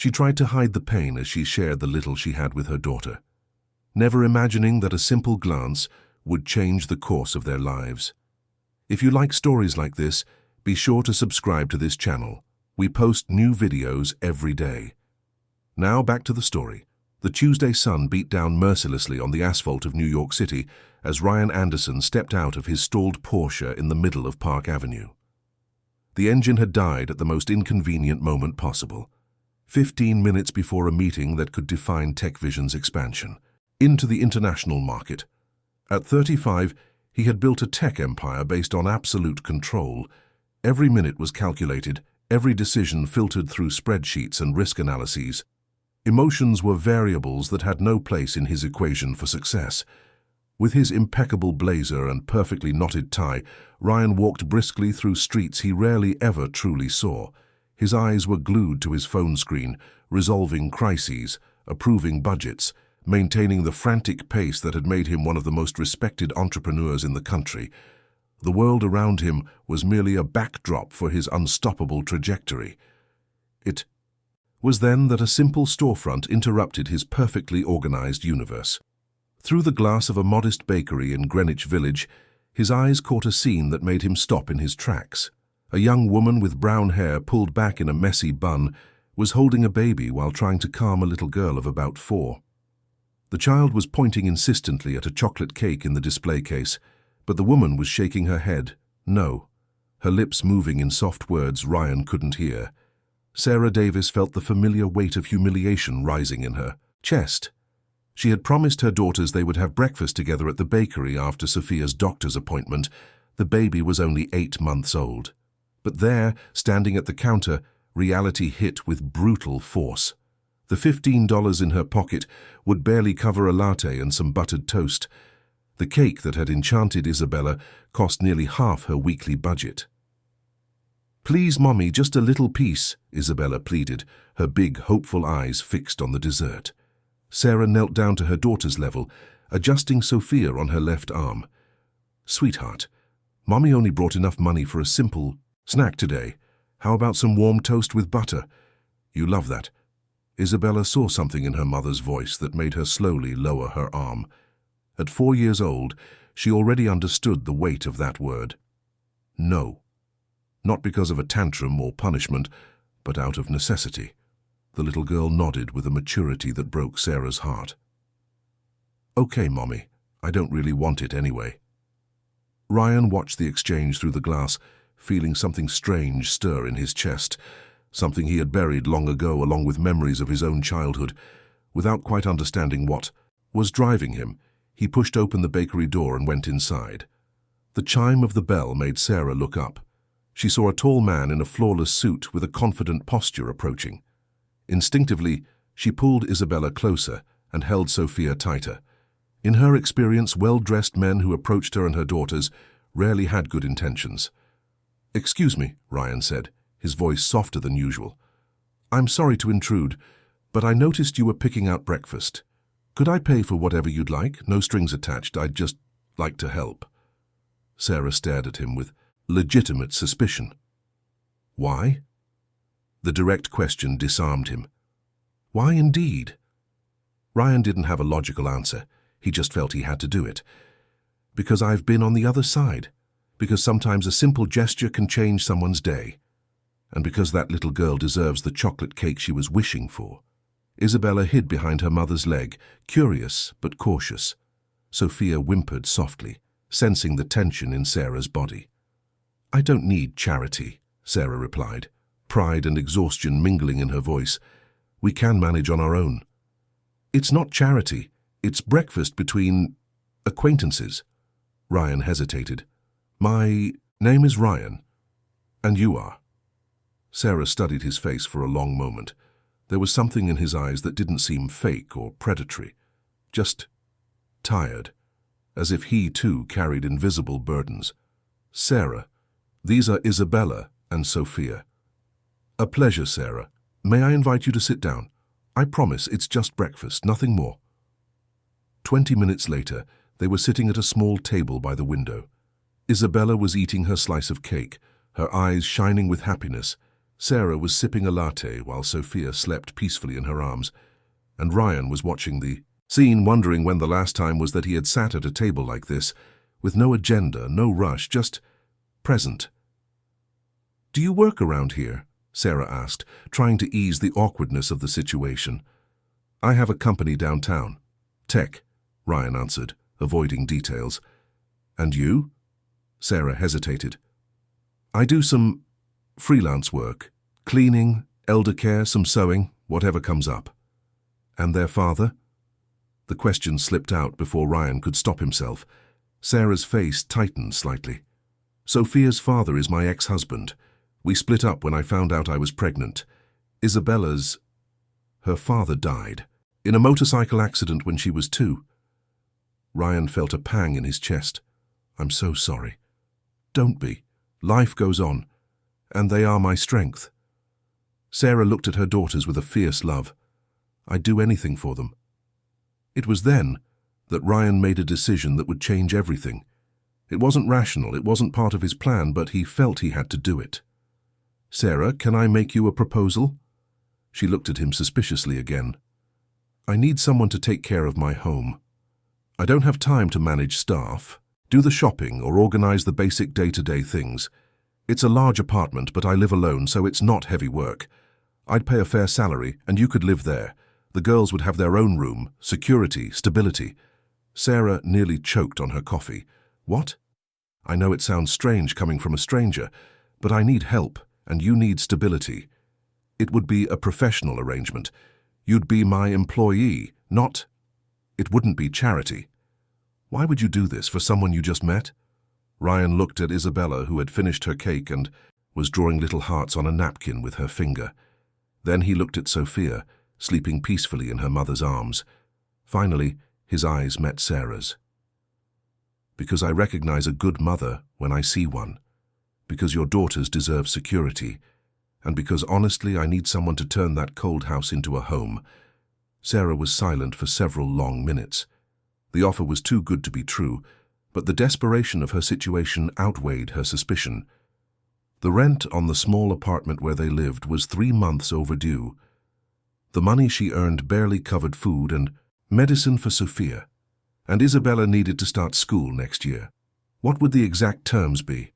She tried to hide the pain as she shared the little she had with her daughter, never imagining that a simple glance would change the course of their lives. If you like stories like this, be sure to subscribe to this channel. We post new videos every day. Now back to the story. The Tuesday sun beat down mercilessly on the asphalt of New York City as Ryan Anderson stepped out of his stalled Porsche in the middle of Park Avenue. The engine had died at the most inconvenient moment possible, 15 minutes before a meeting that could define TechVision's expansion into the international market. At 35, he had built a tech empire based on absolute control. Every minute was calculated, every decision filtered through spreadsheets and risk analyses. Emotions were variables that had no place in his equation for success. With his impeccable blazer and perfectly knotted tie, Ryan walked briskly through streets he rarely ever truly saw. His eyes were glued to his phone screen, resolving crises, approving budgets, maintaining the frantic pace that had made him one of the most respected entrepreneurs in the country. The world around him was merely a backdrop for his unstoppable trajectory. It was then that a simple storefront interrupted his perfectly organized universe. Through the glass of a modest bakery in Greenwich Village, his eyes caught a scene that made him stop in his tracks. A young woman with brown hair pulled back in a messy bun was holding a baby while trying to calm a little girl of about 4. The child was pointing insistently at a chocolate cake in the display case, but the woman was shaking her head, no, her lips moving in soft words Ryan couldn't hear. Sarah Davis felt the familiar weight of humiliation rising in her chest. She had promised her daughters they would have breakfast together at the bakery after Sophia's doctor's appointment. The baby was only 8 months old. But there, standing at the counter, reality hit with brutal force. The $15 in her pocket would barely cover a latte and some buttered toast. The cake that had enchanted Isabella cost nearly half her weekly budget. "Please, Mommy, just a little piece," Isabella pleaded, her big, hopeful eyes fixed on the dessert. Sarah knelt down to her daughter's level, adjusting Sophia on her left arm. "Sweetheart, Mommy only brought enough money for a simple snack today. How about some warm toast with butter? You love that." Isabella saw something in her mother's voice that made her slowly lower her arm. At 4 years old, she already understood the weight of that word. No. Not because of a tantrum or punishment, but out of necessity. The little girl nodded with a maturity that broke Sarah's heart. "Okay, Mommy, I don't really want it anyway." Ryan watched the exchange through the glass, feeling something strange stir in his chest, something he had buried long ago along with memories of his own childhood. Without quite understanding what was driving him, he pushed open the bakery door and went inside. The chime of the bell made Sarah look up. She saw a tall man in a flawless suit with a confident posture approaching. Instinctively, she pulled Isabella closer and held Sophia tighter. In her experience, well-dressed men who approached her and her daughters rarely had good intentions. "Excuse me," Ryan said, his voice softer than usual. "I'm sorry to intrude, but I noticed you were picking out breakfast. Could I pay for whatever you'd like? No strings attached. I'd just like to help." Sarah stared at him with legitimate suspicion. "Why?" The direct question disarmed him. Why indeed? Ryan didn't have a logical answer. He just felt he had to do it. "Because I've been on the other side. Because sometimes a simple gesture can change someone's day. And because that little girl deserves the chocolate cake she was wishing for." Isabella hid behind her mother's leg, curious but cautious. Sophia whimpered softly, sensing the tension in Sarah's body. "I don't need charity," Sarah replied, pride and exhaustion mingling in her voice. "We can manage on our own." "It's not charity. It's breakfast between acquaintances." Ryan hesitated. "My name is Ryan. And you are?" Sarah studied his face for a long moment. There was something in his eyes that didn't seem fake or predatory, just tired, as if he too carried invisible burdens. "Sarah, these are Isabella and Sophia." "A pleasure, Sarah. May I invite you to sit down? I promise it's just breakfast, nothing more." 20 minutes later, they were sitting at a small table by the window. Isabella was eating her slice of cake, her eyes shining with happiness. Sarah was sipping a latte while Sophia slept peacefully in her arms, and Ryan was watching the scene, wondering when the last time was that he had sat at a table like this, with no agenda, no rush, just present. "Do you work around here?" Sarah asked, trying to ease the awkwardness of the situation. "I have a company downtown." "Tech," Ryan answered, avoiding details. "And you?" Sarah hesitated. "I do some freelance work, cleaning, elder care, some sewing, whatever comes up." "And their father?" The question slipped out before Ryan could stop himself. Sarah's face tightened slightly. "Sophia's father is my ex-husband. We split up when I found out I was pregnant. Isabella's... her father died in a motorcycle accident when she was 2. Ryan felt a pang in his chest. "I'm so sorry." "Don't be. Life goes on, and they are my strength." Sarah looked at her daughters with a fierce love. "I'd do anything for them." It was then that Ryan made a decision that would change everything. It wasn't rational, it wasn't part of his plan, but he felt he had to do it. "Sarah, can I make you a proposal?" She looked at him suspiciously again. "I need someone to take care of my home. I don't have time to manage staff, do the shopping, or organize the basic day-to-day things. It's a large apartment, but I live alone, so it's not heavy work. I'd pay a fair salary, and you could live there. The girls would have their own room, security, stability." Sarah nearly choked on her coffee. "What? I know it sounds strange coming from a stranger, but I need help, and you need stability. It would be a professional arrangement. You'd be my employee, not... It wouldn't be charity." "Why would you do this for someone you just met?" Ryan looked at Isabella, who had finished her cake and was drawing little hearts on a napkin with her finger. Then he looked at Sophia, sleeping peacefully in her mother's arms. Finally, his eyes met Sarah's. "Because I recognize a good mother when I see one. Because your daughters deserve security. And because, honestly, I need someone to turn that cold house into a home." Sarah was silent for several long minutes. The offer was too good to be true, but the desperation of her situation outweighed her suspicion. The rent on the small apartment where they lived was 3 months overdue. The money she earned barely covered food and medicine for Sophia, and Isabella needed to start school next year. What would the exact terms be?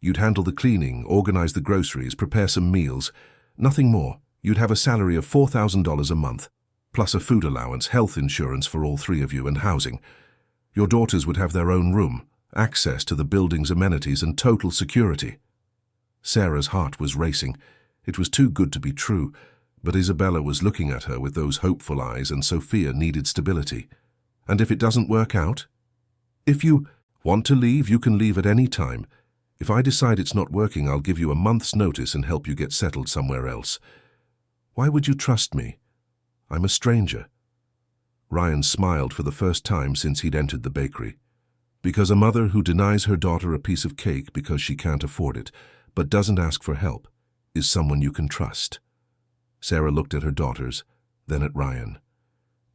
You'd handle the cleaning, organize the groceries, prepare some meals. Nothing more. You'd have a salary of $4,000 a month, plus a food allowance, health insurance for all 3 of you, and housing. Your daughters would have their own room, access to the building's amenities, and total security. Sarah's heart was racing. It was too good to be true, but Isabella was looking at her with those hopeful eyes, and Sophia needed stability. "And if it doesn't work out? If you want to leave, you can leave at any time. If I decide it's not working, I'll give you a month's notice and help you get settled somewhere else. Why would you trust me? I'm a stranger." Ryan smiled for the first time since he'd entered the bakery. "Because a mother who denies her daughter a piece of cake because she can't afford it, but doesn't ask for help, is someone you can trust." Sarah looked at her daughters, then at Ryan.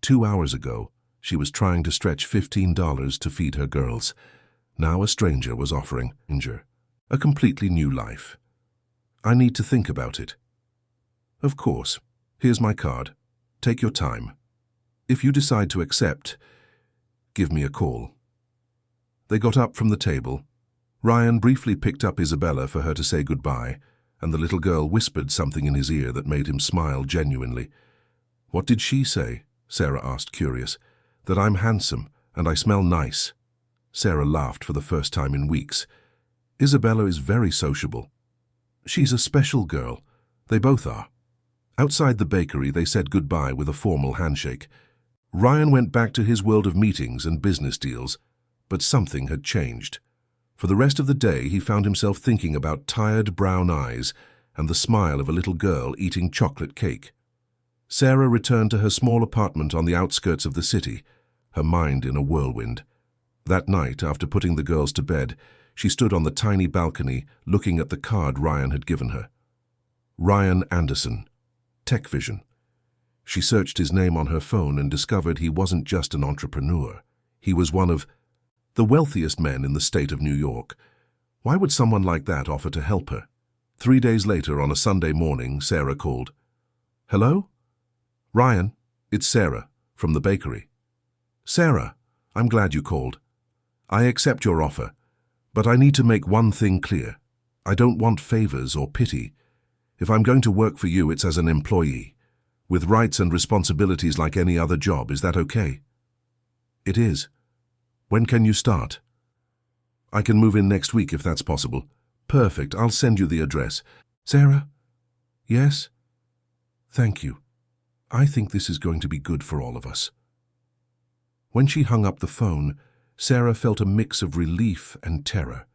2 hours ago, she was trying to stretch $15 to feed her girls. Now a stranger was offering a completely new life. "I need to think about it." "Of course. Here's my card. Take your time. If you decide to accept, give me a call." They got up from the table. Ryan briefly picked up Isabella for her to say goodbye, and the little girl whispered something in his ear that made him smile genuinely. "What did she say?" Sarah asked, curious. "That I'm handsome and I smell nice." Sarah laughed for the first time in weeks. "Isabella is very sociable. She's a special girl. They both are." Outside the bakery, they said goodbye with a formal handshake. Ryan went back to his world of meetings and business deals, but something had changed. For the rest of the day, he found himself thinking about tired brown eyes and the smile of a little girl eating chocolate cake. Sarah returned to her small apartment on the outskirts of the city, her mind in a whirlwind. That night, after putting the girls to bed, she stood on the tiny balcony looking at the card Ryan had given her. Ryan Anderson, Tech Vision. She searched his name on her phone and discovered he wasn't just an entrepreneur. He was one of the wealthiest men in the state of New York. Why would someone like that offer to help her? 3 days later, on a Sunday morning, Sarah called. "Hello? Ryan, it's Sarah, from the bakery." "Sarah, I'm glad you called. I accept your offer, but I need to make one thing clear. I don't want favors or pity. If I'm going to work for you, it's as an employee, with rights and responsibilities like any other job. Is that okay?" "It is. When can you start?" "I can move in next week if that's possible." "Perfect. I'll send you the address." "Sarah?" "Yes?" "Thank you. I think this is going to be good for all of us." When she hung up the phone, Sarah felt a mix of relief and terror.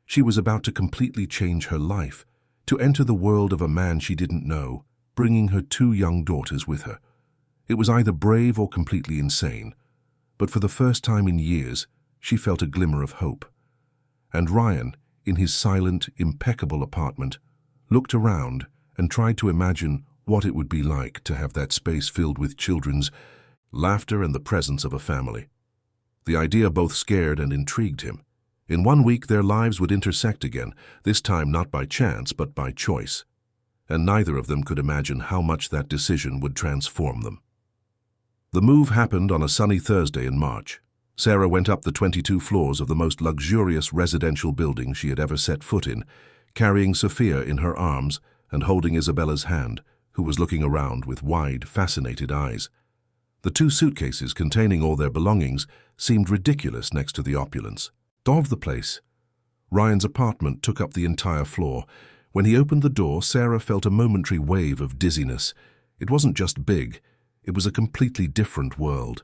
She was about to completely change her life, to enter the world of a man she didn't know, bringing her 2 young daughters with her. It was either brave or completely insane, but for the first time in years, she felt a glimmer of hope. And Ryan, in his silent, impeccable apartment, looked around and tried to imagine what it would be like to have that space filled with children's laughter and the presence of a family. The idea both scared and intrigued him. In 1 week, their lives would intersect again, this time not by chance but by choice. And neither of them could imagine how much that decision would transform them. The move happened on a sunny Thursday in March. Sarah went up the 22 floors of the most luxurious residential building she had ever set foot in, carrying Sophia in her arms and holding Isabella's hand, who was looking around with wide, fascinated eyes. The 2 suitcases containing all their belongings seemed ridiculous next to the opulence of the place. Ryan's apartment took up the entire floor. When he opened the door, Sarah felt a momentary wave of dizziness. It wasn't just big, it was a completely different world.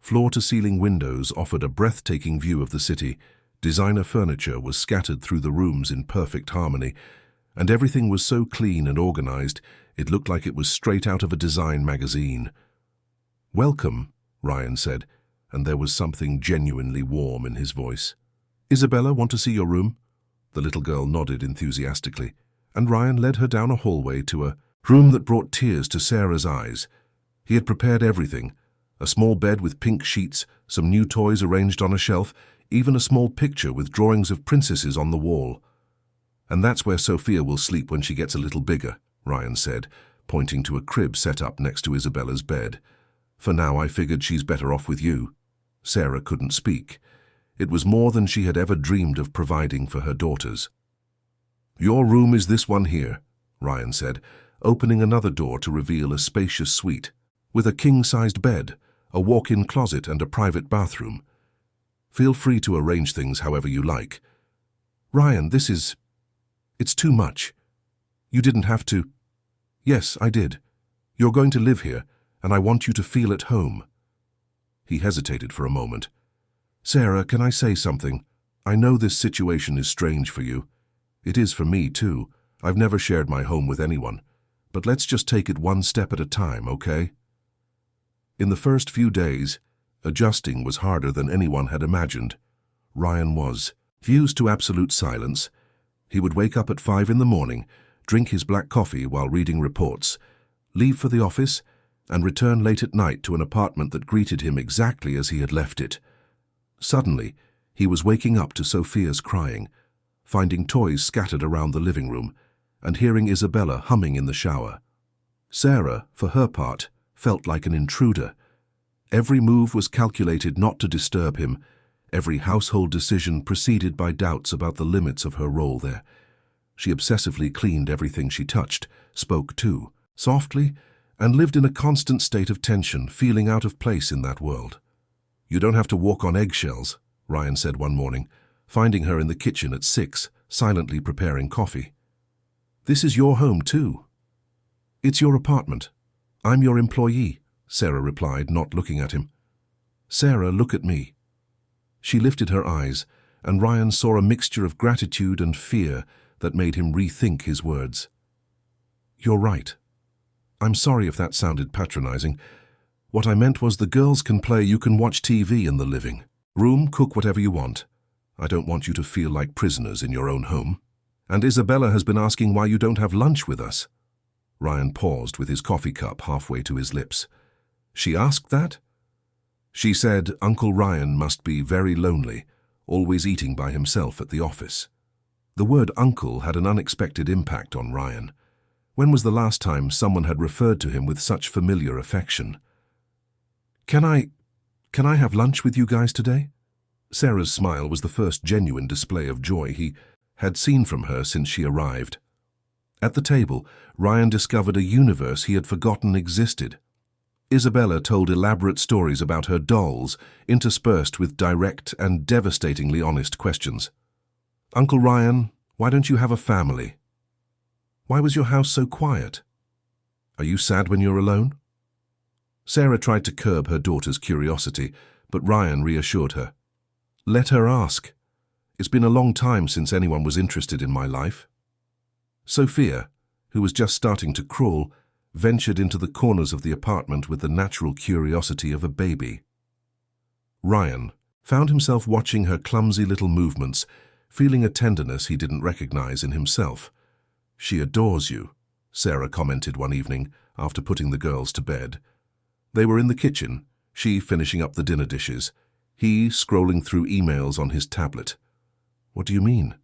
Floor-to-ceiling windows offered a breathtaking view of the city. Designer furniture was scattered through the rooms in perfect harmony, and everything was so clean and organized, it looked like it was straight out of a design magazine. "Welcome," Ryan said, and there was something genuinely warm in his voice. "Isabella, want to see your room?" The little girl nodded enthusiastically, and Ryan led her down a hallway to a room that brought tears to Sarah's eyes. He had prepared everything: a small bed with pink sheets, some new toys arranged on a shelf, even a small picture with drawings of princesses on the wall. "And that's where Sophia will sleep when she gets a little bigger," Ryan said, pointing to a crib set up next to Isabella's bed. "For now, I figured she's better off with you." Sarah couldn't speak. It was more than she had ever dreamed of providing for her daughters. "Your room is this one here," Ryan said, opening another door to reveal a spacious suite, with a king-sized bed, a walk-in closet and a private bathroom. "Feel free to arrange things however you like." "Ryan, it's too much. You didn't have to." "Yes, I did. You're going to live here, and I want you to feel at home." He hesitated for a moment. "Sarah, can I say something? I know this situation is strange for you. It is for me, too. I've never shared my home with anyone. But let's just take it one step at a time, okay?" In the first few days, adjusting was harder than anyone had imagined. Ryan was used to absolute silence. He would wake up at 5 in the morning, drink his black coffee while reading reports, leave for the office, and return late at night to an apartment that greeted him exactly as he had left it. Suddenly, he was waking up to Sophia's crying, finding toys scattered around the living room, and hearing Isabella humming in the shower. Sarah, for her part, felt like an intruder. Every move was calculated not to disturb him, every household decision preceded by doubts about the limits of her role there. She obsessively cleaned everything she touched, spoke too, softly, and lived in a constant state of tension, feeling out of place in that world. "You don't have to walk on eggshells," Ryan said one morning, finding her in the kitchen at 6, silently preparing coffee. "This is your home too. It's your apartment. I'm your employee," Sarah replied, not looking at him. "Sarah, look at me." She lifted her eyes, and Ryan saw a mixture of gratitude and fear that made him rethink his words. "You're right. I'm sorry if that sounded patronizing. What I meant was the girls can play, you can watch TV in the living room, cook whatever you want. I don't want you to feel like prisoners in your own home. And Isabella has been asking why you don't have lunch with us." Ryan paused with his coffee cup halfway to his lips. "She asked that?" "She said Uncle Ryan must be very lonely, always eating by himself at the office." The word uncle had an unexpected impact on Ryan. When was the last time someone had referred to him with such familiar affection? Can I have lunch with you guys today?" Sarah's smile was the first genuine display of joy he had seen from her since she arrived. At the table, Ryan discovered a universe he had forgotten existed. Isabella told elaborate stories about her dolls, interspersed with direct and devastatingly honest questions. "Uncle Ryan, why don't you have a family? Why was your house so quiet? Are you sad when you're alone?" Sarah tried to curb her daughter's curiosity, but Ryan reassured her. "Let her ask. It's been a long time since anyone was interested in my life." Sophia, who was just starting to crawl, ventured into the corners of the apartment with the natural curiosity of a baby. Ryan found himself watching her clumsy little movements, feeling a tenderness he didn't recognize in himself. "She adores you," Sarah commented one evening after putting the girls to bed. They were in the kitchen, she finishing up the dinner dishes, he scrolling through emails on his tablet. "What do you mean?"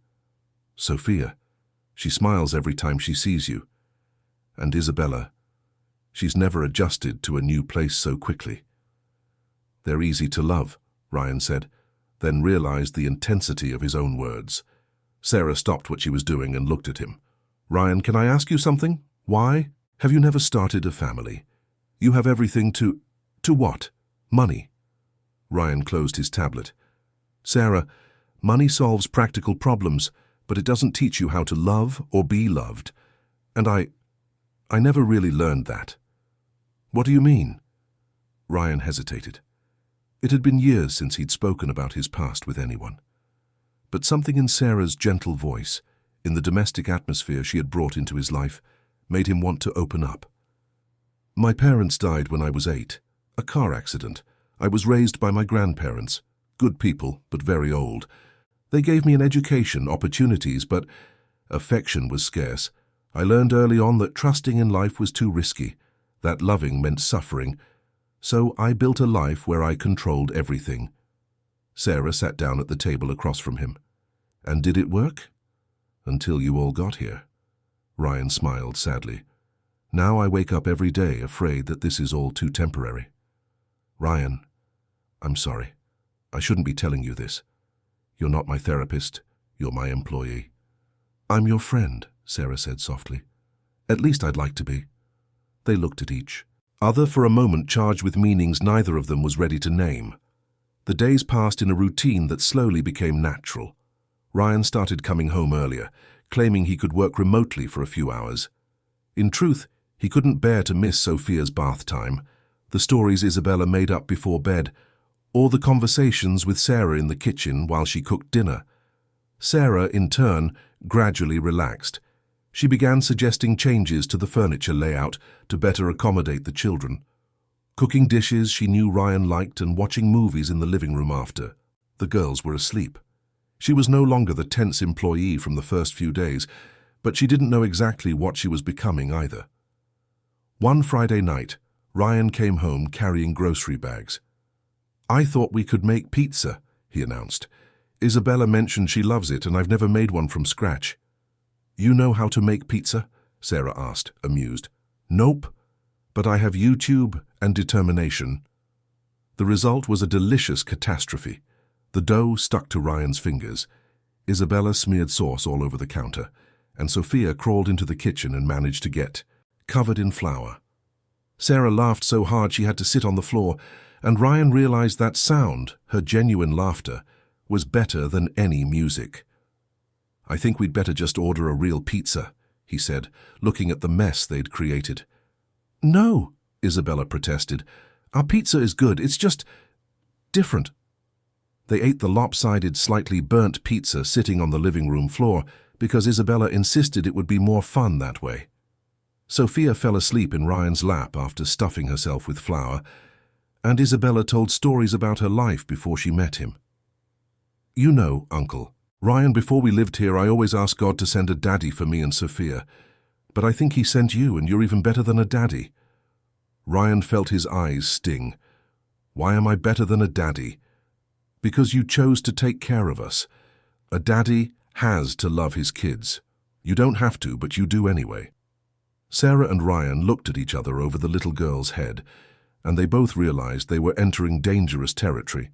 "Sophia. She smiles every time she sees you. And Isabella. She's never adjusted to a new place so quickly." "They're easy to love," Ryan said, then realized the intensity of his own words. Sarah stopped what she was doing and looked at him. "Ryan, can I ask you something? Why have you never started a family? You have everything to what? Money." Ryan closed his tablet. "Sarah, money solves practical problems, but it doesn't teach you how to love or be loved. And I never really learned that." "What do you mean?" Ryan hesitated. It had been years since he'd spoken about his past with anyone. But something in Sarah's gentle voice, in the domestic atmosphere she had brought into his life, made him want to open up. "My parents died when I was 8. A car accident. I was raised by my grandparents. Good people, but very old. They gave me an education, opportunities, but affection was scarce. I learned early on that trusting in life was too risky, that loving meant suffering. So I built a life where I controlled everything." Sarah sat down at the table across from him. "And did it work?" "Until you all got here." Ryan smiled sadly. "Now I wake up every day afraid that this is all too temporary." "Ryan, I'm sorry. I shouldn't be telling you this. You're not my therapist. You're my employee." "I'm your friend," Sarah said softly. "At least I'd like to be." They looked at each other for a moment, charged with meanings neither of them was ready to name. The days passed in a routine that slowly became natural. Ryan started coming home earlier, claiming he could work remotely for a few hours. In truth, he couldn't bear to miss Sophia's bath time, the stories Isabella made up before bed, or the conversations with Sarah in the kitchen while she cooked dinner. Sarah, in turn, gradually relaxed. She began suggesting changes to the furniture layout to better accommodate the children. Cooking dishes she knew Ryan liked and watching movies in the living room after. The girls were asleep. She was no longer the tense employee from the first few days, but she didn't know exactly what she was becoming either. One Friday night, Ryan came home carrying grocery bags. "I thought we could make pizza," he announced. "Isabella mentioned she loves it and I've never made one from scratch." "You know how to make pizza?" Sarah asked, amused. "Nope, but I have YouTube and determination." The result was a delicious catastrophe. The dough stuck to Ryan's fingers. Isabella smeared sauce all over the counter, and Sophia crawled into the kitchen and managed to get covered in flour. Sarah laughed so hard she had to sit on the floor, and Ryan realized that sound, her genuine laughter, was better than any music. "I think we'd better just order a real pizza," he said, looking at the mess they'd created. "No," Isabella protested. "Our pizza is good, it's just different." They ate the lopsided, slightly burnt pizza sitting on the living room floor because Isabella insisted it would be more fun that way. Sophia fell asleep in Ryan's lap after stuffing herself with flour, and Isabella told stories about her life before she met him. "You know, Uncle, Ryan, before we lived here, I always asked God to send a daddy for me and Sophia. But I think he sent you, and you're even better than a daddy." Ryan felt his eyes sting. "Why am I better than a daddy?" "Because you chose to take care of us. A daddy has to love his kids. You don't have to, but you do anyway. Sarah and Ryan looked at each other over the little girl's head, and they both realized they were entering dangerous territory.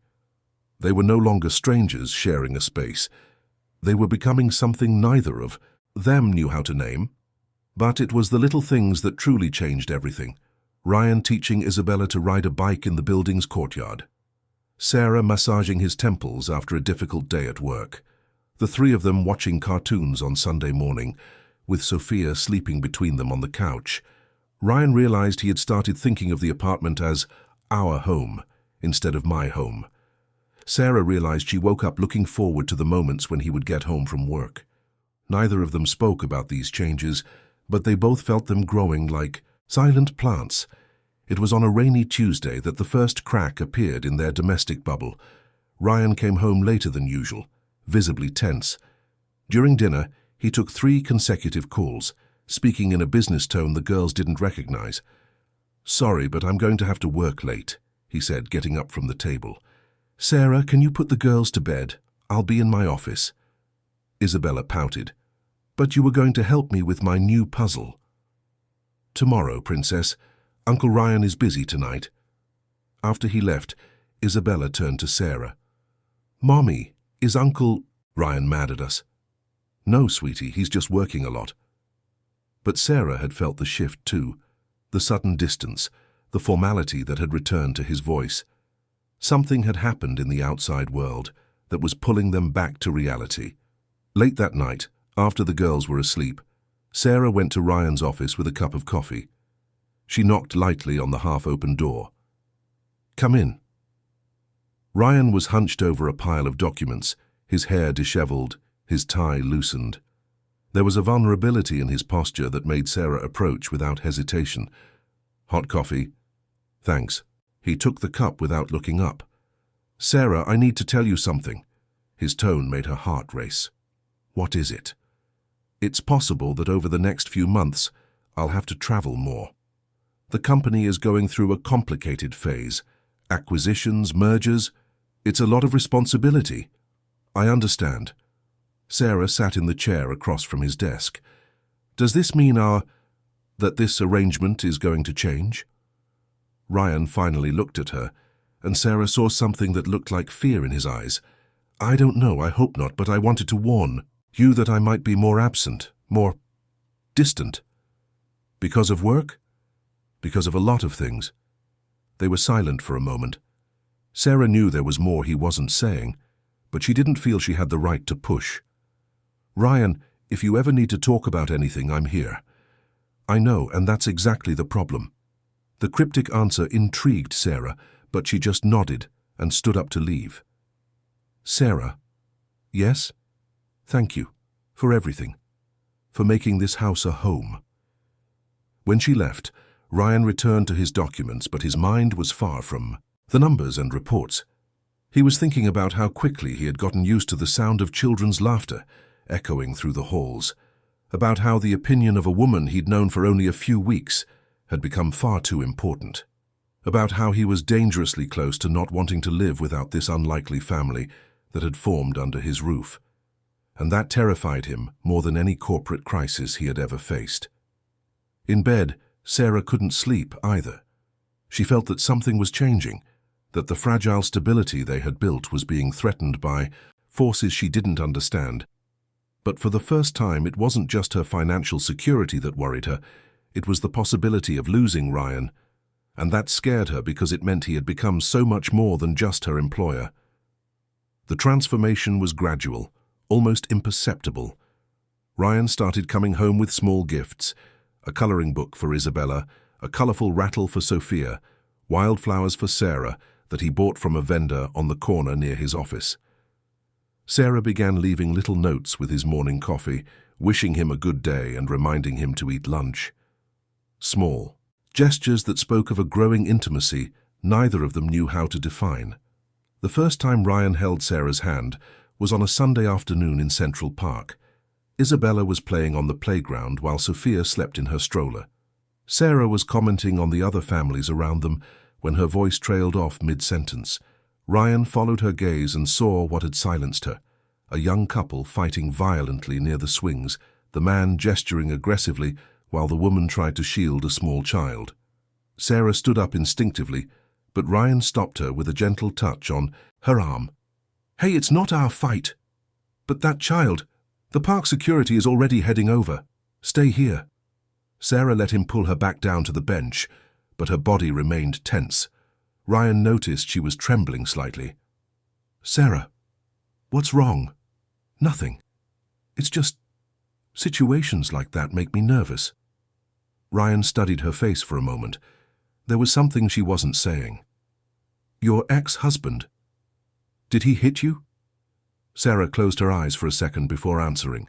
They were no longer strangers sharing a space. They were becoming something neither of them knew how to name. But it was the little things that truly changed everything. Ryan teaching Isabella to ride a bike in the building's courtyard. Sarah massaging his temples after a difficult day at work. The three of them watching cartoons on Sunday morning, with Sophia sleeping between them on the couch. Ryan realized he had started thinking of the apartment as our home instead of my home. Sarah realized she woke up looking forward to the moments when he would get home from work. Neither of them spoke about these changes, but they both felt them growing like silent plants. It was on a rainy Tuesday that the first crack appeared in their domestic bubble. Ryan came home later than usual, visibly tense. During dinner, he took 3 consecutive calls, speaking in a business tone the girls didn't recognize. "Sorry, but I'm going to have to work late," he said, getting up from the table. "Sarah, can you put the girls to bed? I'll be in my office." Isabella pouted. "But you were going to help me with my new puzzle." "Tomorrow, Princess. Uncle Ryan is busy tonight." After he left, Isabella turned to Sarah. "Mommy, is Uncle Ryan mad at us?" "No, sweetie, he's just working a lot." But Sarah had felt the shift too, the sudden distance, the formality that had returned to his voice. Something had happened in the outside world that was pulling them back to reality. Late that night, after the girls were asleep, Sarah went to Ryan's office with a cup of coffee. She knocked lightly on the half-open door. "Come in." Ryan was hunched over a pile of documents, his hair disheveled, his tie loosened. There was a vulnerability in his posture that made Sarah approach without hesitation. "Hot coffee?" "Thanks." He took the cup without looking up. "Sarah, I need to tell you something." His tone made her heart race. "What is it?" "It's possible that over the next few months, I'll have to travel more. The company is going through a complicated phase. Acquisitions, mergers. It's a lot of responsibility." "I understand." Sarah sat in the chair across from his desk. "Does this mean that this arrangement is going to change?" Ryan finally looked at her, and Sarah saw something that looked like fear in his eyes. "I don't know, I hope not, but I wanted to warn you that I might be more absent, more distant." "Because of work?" "Because of a lot of things." They were silent for a moment. Sarah knew there was more he wasn't saying, but she didn't feel she had the right to push. "Ryan, if you ever need to talk about anything, I'm here." "I know, and that's exactly the problem." The cryptic answer intrigued Sarah, but she just nodded and stood up to leave. "Sarah?" "Yes?" "Thank you for everything, for making this house a home." When she left, Ryan returned to his documents, but his mind was far from the numbers and reports. He was thinking about how quickly he had gotten used to the sound of children's laughter echoing through the halls, about how the opinion of a woman he'd known for only a few weeks had become far too important, about how he was dangerously close to not wanting to live without this unlikely family that had formed under his roof. And that terrified him more than any corporate crisis he had ever faced. In bed, Sarah couldn't sleep either. She felt that something was changing, that the fragile stability they had built was being threatened by forces she didn't understand. But for the first time, it wasn't just her financial security that worried her, it was the possibility of losing Ryan, and that scared her because it meant he had become so much more than just her employer. The transformation was gradual, almost imperceptible. Ryan started coming home with small gifts, a coloring book for Isabella, a colorful rattle for Sophia, wildflowers for Sarah that he bought from a vendor on the corner near his office. Sarah began leaving little notes with his morning coffee, wishing him a good day and reminding him to eat lunch. Small gestures that spoke of a growing intimacy neither of them knew how to define. The first time Ryan held Sarah's hand was on a Sunday afternoon in Central Park. Isabella was playing on the playground while Sophia slept in her stroller. Sarah was commenting on the other families around them when her voice trailed off mid-sentence. Ryan followed her gaze and saw what had silenced her, a young couple fighting violently near the swings, the man gesturing aggressively while the woman tried to shield a small child. Sarah stood up instinctively, but Ryan stopped her with a gentle touch on her arm. "Hey, it's not our fight." "But that child, the park security is already heading over. Stay here." Sarah let him pull her back down to the bench, but her body remained tense. Ryan noticed she was trembling slightly. "Sarah, what's wrong?" "Nothing. It's just situations like that make me nervous." Ryan studied her face for a moment. There was something she wasn't saying. "Your ex-husband, did he hit you?" Sarah closed her eyes for a second before answering.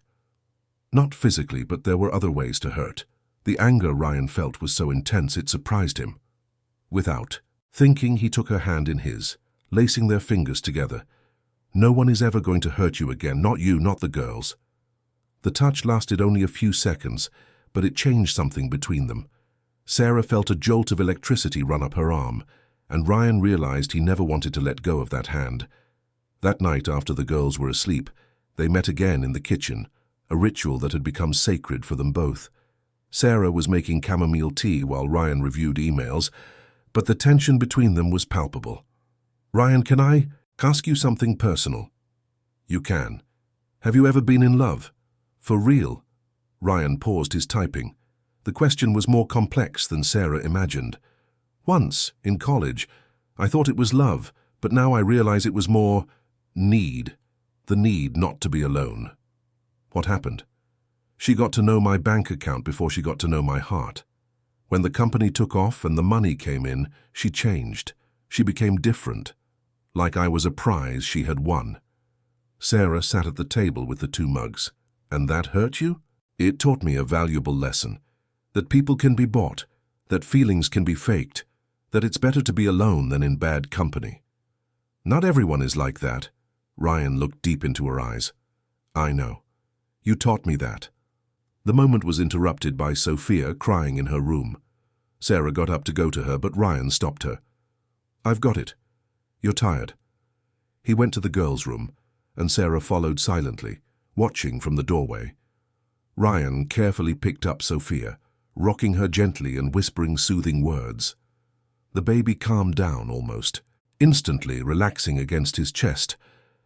Not physically, but there were other ways to hurt. The anger Ryan felt was so intense it surprised him. Without thinking, he took her hand in his, lacing their fingers together. "No one is ever going to hurt you again, not you, not the girls." The touch lasted only a few seconds, but it changed something between them. Sarah felt a jolt of electricity run up her arm, and Ryan realized he never wanted to let go of that hand. That night, after the girls were asleep, they met again in the kitchen, a ritual that had become sacred for them both. Sarah was making chamomile tea while Ryan reviewed emails, but the tension between them was palpable. "Ryan, can I ask you something personal?" "You can. Have you ever been in love? For real?" Ryan paused his typing. The question was more complex than Sarah imagined. "Once, in college, I thought it was love, but now I realize it was more need. The need not to be alone." "What happened?" "She got to know my bank account before she got to know my heart. When the company took off and the money came in, she changed. She became different. Like I was a prize she had won." Sarah sat at the table with the two mugs. "And that hurt you?" "It taught me a valuable lesson. That people can be bought, that feelings can be faked, that it's better to be alone than in bad company." "Not everyone is like that." Ryan looked deep into her eyes. "I know. You taught me that." The moment was interrupted by Sophia crying in her room. Sarah got up to go to her, but Ryan stopped her. "I've got it. You're tired." He went to the girls' room, and Sarah followed silently, watching from the doorway. Ryan carefully picked up Sophia, rocking her gently and whispering soothing words. The baby calmed down almost, instantly relaxing against his chest.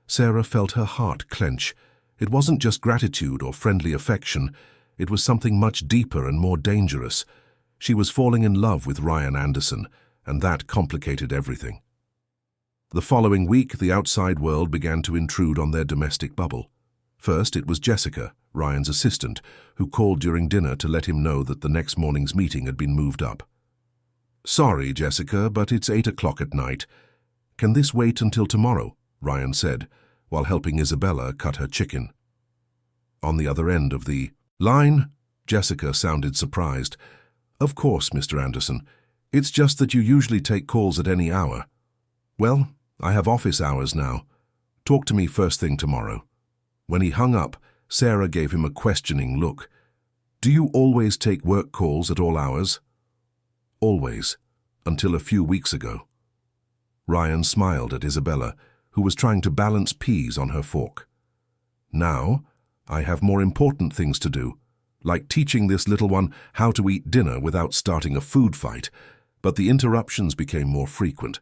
Sarah felt her heart clench. It wasn't just gratitude or friendly affection. It was something much deeper and more dangerous. She was falling in love with Ryan Anderson, and that complicated everything. The following week, the outside world began to intrude on their domestic bubble. First, it was Jessica, Ryan's assistant, who called during dinner to let him know that the next morning's meeting had been moved up. "Sorry, Jessica, but it's 8 o'clock at night. Can this wait until tomorrow?" Ryan said, while helping Isabella cut her chicken. On the other end of the line, Jessica sounded surprised. "Of course, Mr. Anderson. It's just that you usually take calls at any hour." "Well, I have office hours now. Talk to me first thing tomorrow." When he hung up, Sarah gave him a questioning look. "Do you always take work calls at all hours?" "Always, until a few weeks ago." Ryan smiled at Isabella, who was trying to balance peas on her fork. "Now, I have more important things to do, like teaching this little one how to eat dinner without starting a food fight, but the interruptions became more frequent.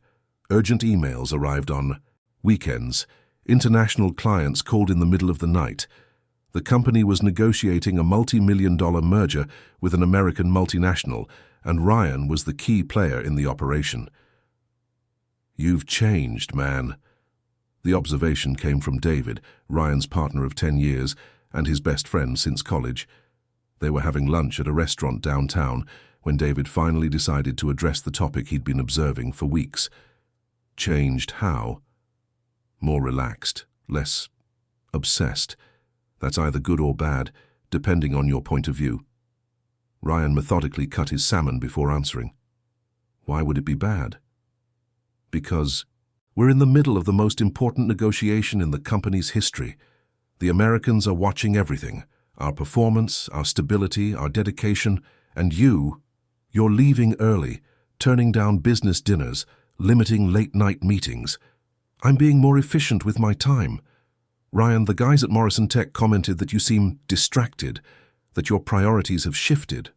Urgent emails arrived on weekends. International clients called in the middle of the night. The company was negotiating a multi-million-dollar merger with an American multinational, and Ryan was the key player in the operation. "You've changed, man." The observation came from David, Ryan's partner of 10 years and his best friend since college. They were having lunch at a restaurant downtown when David finally decided to address the topic he'd been observing for weeks. Changed how? More relaxed, less obsessed. That's either good or bad, depending on your point of view. Ryan methodically cut his salmon before answering. Why would it be bad? Because we're in the middle of the most important negotiation in the company's history. The Americans are watching everything, our performance, our stability, our dedication, and you're leaving early, turning down business dinners, limiting late-night meetings. I'm being more efficient with my time. Ryan, the guys at Morrison Tech commented that you seem distracted, that your priorities have shifted.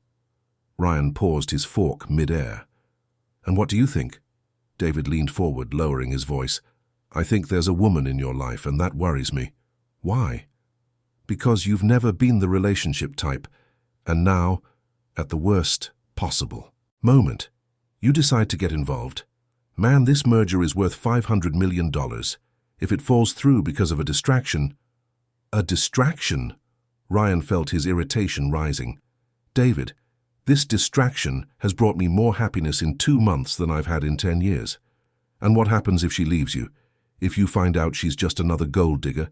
Ryan paused his fork mid-air. And what do you think? David leaned forward, lowering his voice. I think there's a woman in your life, and that worries me. Why? Because you've never been the relationship type, and now, at the worst possible moment, you decide to get involved. Man, this merger is worth $500 million. If it falls through because of a distraction... A distraction? Ryan felt his irritation rising. David, this distraction has brought me more happiness in 2 months than I've had in 10 years. And what happens if she leaves you? If you find out she's just another gold digger,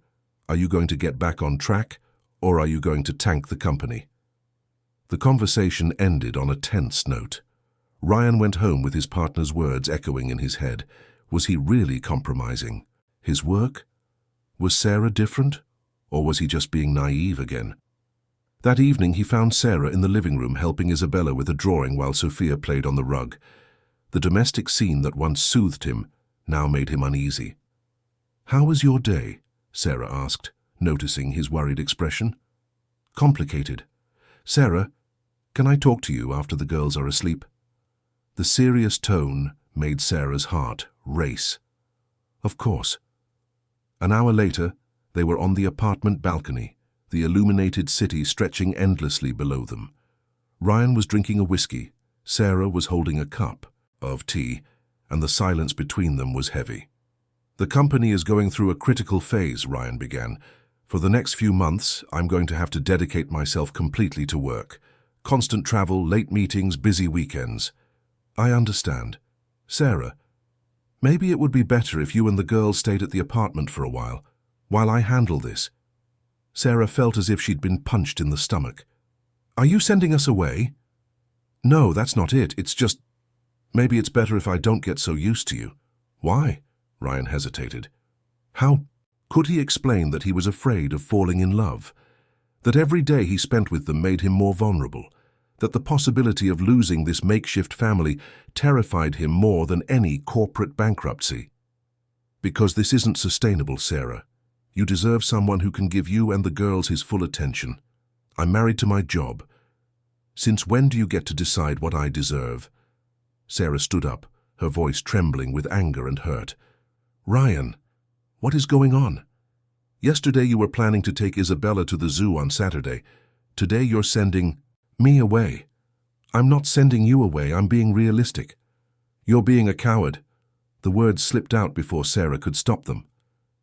are you going to get back on track, or are you going to tank the company? The conversation ended on a tense note. Ryan went home with his partner's words echoing in his head. Was he really compromising? His work? Was Sarah different? Or was he just being naive again? That evening he found Sarah in the living room helping Isabella with a drawing while Sophia played on the rug. The domestic scene that once soothed him now made him uneasy. How was your day? Sarah asked, noticing his worried expression. Complicated. Sarah, can I talk to you after the girls are asleep? The serious tone made Sarah's heart race. Of course. An hour later, they were on the apartment balcony, the illuminated city stretching endlessly below them. Ryan was drinking a whiskey, Sarah was holding a cup of tea, and the silence between them was heavy. The company is going through a critical phase, Ryan began. For the next few months, I'm going to have to dedicate myself completely to work. Constant travel, late meetings, busy weekends. I understand. Sarah, maybe it would be better if you and the girls stayed at the apartment for a while I handle this. Sarah felt as if she'd been punched in the stomach. Are you sending us away? No, that's not it. It's just, maybe it's better if I don't get so used to you. Why? Ryan hesitated. How could he explain that he was afraid of falling in love? That every day he spent with them made him more vulnerable? That the possibility of losing this makeshift family terrified him more than any corporate bankruptcy? Because this isn't sustainable, Sarah. You deserve someone who can give you and the girls his full attention. I'm married to my job. Since when do you get to decide what I deserve? Sarah stood up, her voice trembling with anger and hurt. Ryan, what is going on? Yesterday you were planning to take Isabella to the zoo on Saturday. Today you're sending me away. I'm not sending you away, I'm being realistic. You're being a coward. The words slipped out before Sarah could stop them.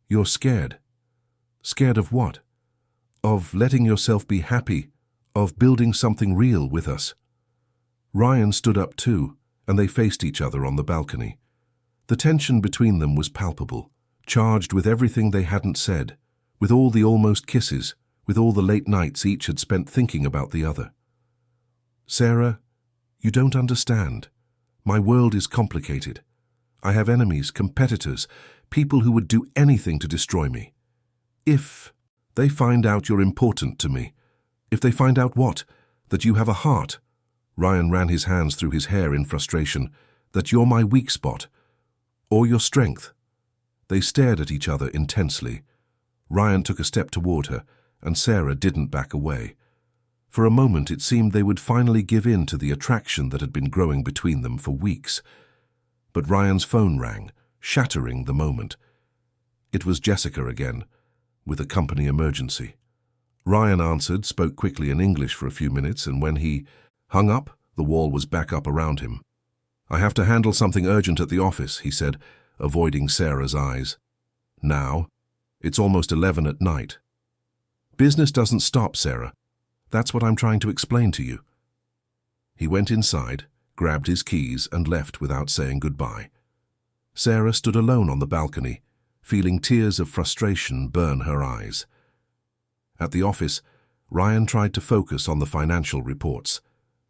You're scared. Scared of what? Of letting yourself be happy, of building something real with us. Ryan stood up too, and they faced each other on the balcony. The tension between them was palpable, charged with everything they hadn't said, with all the almost kisses, with all the late nights each had spent thinking about the other. Sarah, you don't understand. My world is complicated. I have enemies, competitors, people who would do anything to destroy me. If they find out you're important to me, if they find out what? That you have a heart. Ryan ran his hands through his hair in frustration. That you're my weak spot. Or your strength. They stared at each other intensely. Ryan took a step toward her, and Sarah didn't back away. For a moment it seemed they would finally give in to the attraction that had been growing between them for weeks. But Ryan's phone rang, shattering the moment. It was Jessica again, with a company emergency. Ryan answered, spoke quickly in English for a few minutes, and when he hung up, the wall was back up around him. I have to handle something urgent at the office, he said, avoiding Sarah's eyes. Now, it's almost 11 at night. Business doesn't stop, Sarah. That's what I'm trying to explain to you. He went inside, grabbed his keys, and left without saying goodbye. Sarah stood alone on the balcony, feeling tears of frustration burn her eyes. At the office, Ryan tried to focus on the financial reports,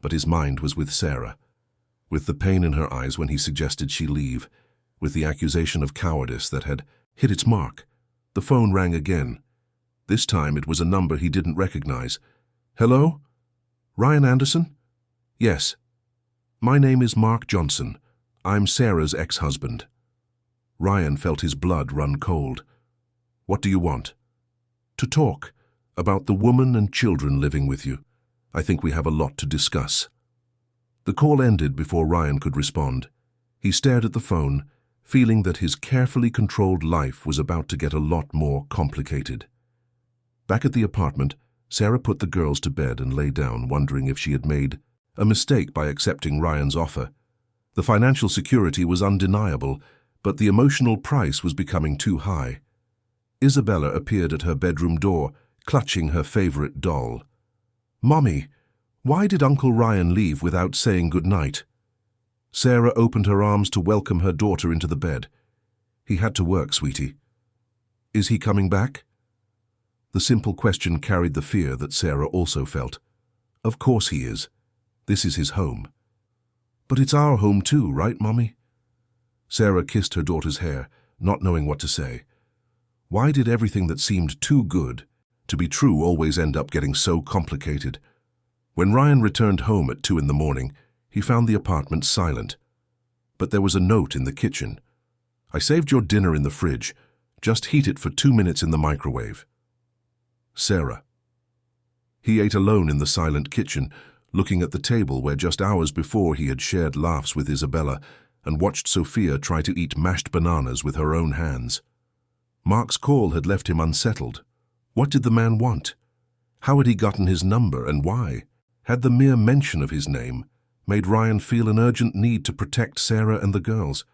but his mind was with Sarah, with the pain in her eyes when he suggested she leave, with the accusation of cowardice that had hit its mark. The phone rang again. This time it was a number he didn't recognize. Hello? Ryan Anderson? Yes. My name is Mark Johnson. I'm Sarah's ex-husband. Ryan felt his blood run cold. What do you want? To talk about the woman and children living with you. I think we have a lot to discuss." The call ended before Ryan could respond. He stared at the phone, feeling that his carefully controlled life was about to get a lot more complicated. Back at the apartment, Sarah put the girls to bed and lay down, wondering if she had made a mistake by accepting Ryan's offer. The financial security was undeniable, but the emotional price was becoming too high. Isabella appeared at her bedroom door, clutching her favorite doll. "Mommy, why did Uncle Ryan leave without saying goodnight?" Sarah opened her arms to welcome her daughter into the bed. "He had to work, sweetie." "Is he coming back?" The simple question carried the fear that Sarah also felt. "Of course he is. This is his home." "But it's our home too, right, Mommy?" Sarah kissed her daughter's hair, not knowing what to say. Why did everything that seemed too good to be true always end up getting so complicated? When Ryan returned home at 2 in the morning, he found the apartment silent. But there was a note in the kitchen. "I saved your dinner in the fridge. Just heat it for 2 minutes in the microwave. Sarah." He ate alone in the silent kitchen, looking at the table where just hours before he had shared laughs with Isabella and watched Sophia try to eat mashed bananas with her own hands. Mark's call had left him unsettled. What did the man want? How had he gotten his number, and why? Had the mere mention of his name made Ryan feel an urgent need to protect Sarah and the girls?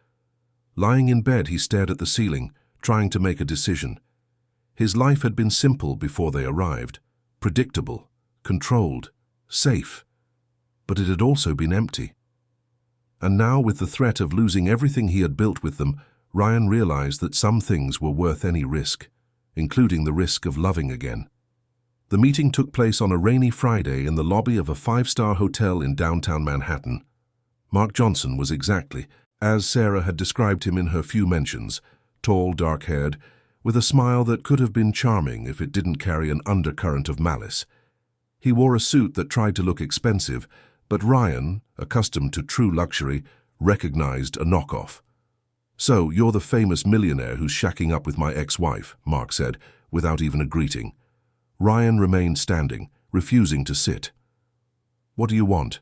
Lying in bed, he stared at the ceiling, trying to make a decision. His life had been simple before they arrived, predictable, controlled, safe. But it had also been empty. And now, with the threat of losing everything he had built with them, Ryan realized that some things were worth any risk, including the risk of loving again. The meeting took place on a rainy Friday in the lobby of a 5-star hotel in downtown Manhattan. Mark Johnson was exactly as Sarah had described him in her few mentions, tall, dark-haired, with a smile that could have been charming if it didn't carry an undercurrent of malice. He wore a suit that tried to look expensive, but Ryan, accustomed to true luxury, recognized a knockoff. "So, you're the famous millionaire who's shacking up with my ex-wife," Mark said, without even a greeting. Ryan remained standing, refusing to sit. "What do you want?"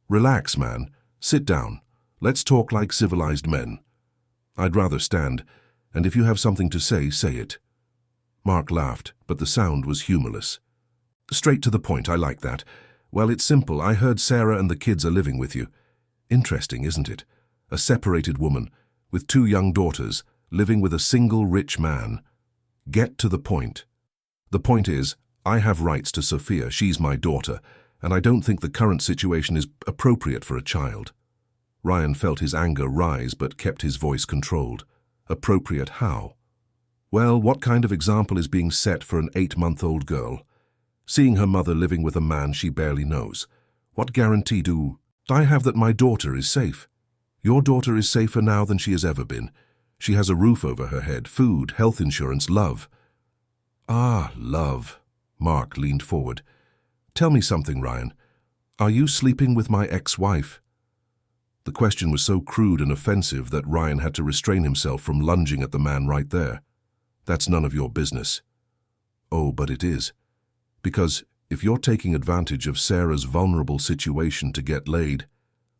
"Relax, man. Sit down. Let's talk like civilized men." "I'd rather stand, and if you have something to say, say it." Mark laughed, but the sound was humorless. "Straight to the point, I like that. Well, it's simple. I heard Sarah and the kids are living with you." "Interesting, isn't it? A separated woman, with 2 young daughters, living with a single rich man." "Get to the point." "The point is, I have rights to Sophia. She's my daughter, and I don't think the current situation is appropriate for a child." Ryan felt his anger rise but kept his voice controlled. "Appropriate how?" "Well, what kind of example is being set for an 8-month-old girl? Seeing her mother living with a man she barely knows. What guarantee do I have that my daughter is safe?" "Your daughter is safer now than she has ever been. She has a roof over her head, food, health insurance, love." "Ah, love." Mark leaned forward. "Tell me something, Ryan. Are you sleeping with my ex-wife?" The question was so crude and offensive that Ryan had to restrain himself from lunging at the man right there. "That's none of your business." "Oh, but it is. Because if you're taking advantage of Sarah's vulnerable situation to get laid,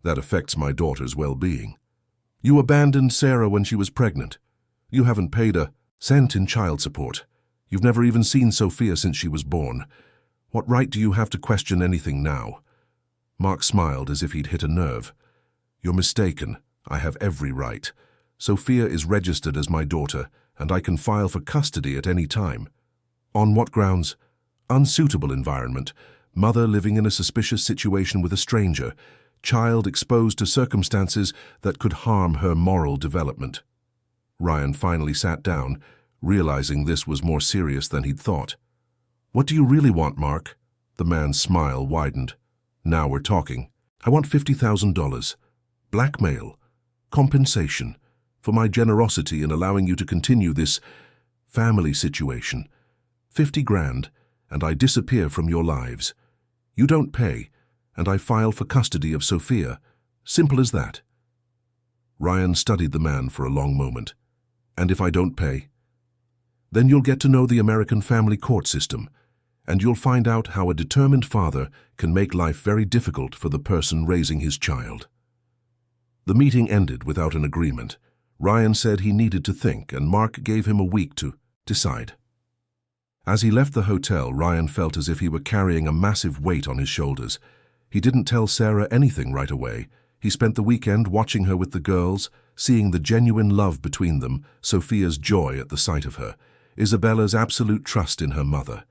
that affects my daughter's well-being. You abandoned Sarah when she was pregnant. You haven't paid a cent in child support. You've never even seen Sophia since she was born. What right do you have to question anything now?" Mark smiled as if he'd hit a nerve. "You're mistaken. I have every right. Sophia is registered as my daughter, and I can file for custody at any time." "On what grounds?" "Unsuitable environment. Mother living in a suspicious situation with a stranger. Child exposed to circumstances that could harm her moral development." Ryan finally sat down, realizing this was more serious than he'd thought. "What do you really want, Mark?" The man's smile widened. "Now we're talking. I want $50,000. Blackmail. Compensation. For my generosity in allowing you to continue this family situation. 50 grand, and I disappear from your lives. You don't pay, and I file for custody of Sophia. Simple as that." Ryan studied the man for a long moment. "And if I don't pay?" Then you'll get to know the American family court system, and you'll find out how a determined father can make life very difficult for the person raising his child." The meeting ended without an agreement. Ryan said he needed to think, and Mark gave him a week to decide. As he left the hotel, Ryan felt as if he were carrying a massive weight on his shoulders. He didn't tell Sarah anything right away. He spent the weekend watching her with the girls, seeing the genuine love between them, Sophia's joy at the sight of her, Isabella's absolute trust in her mother.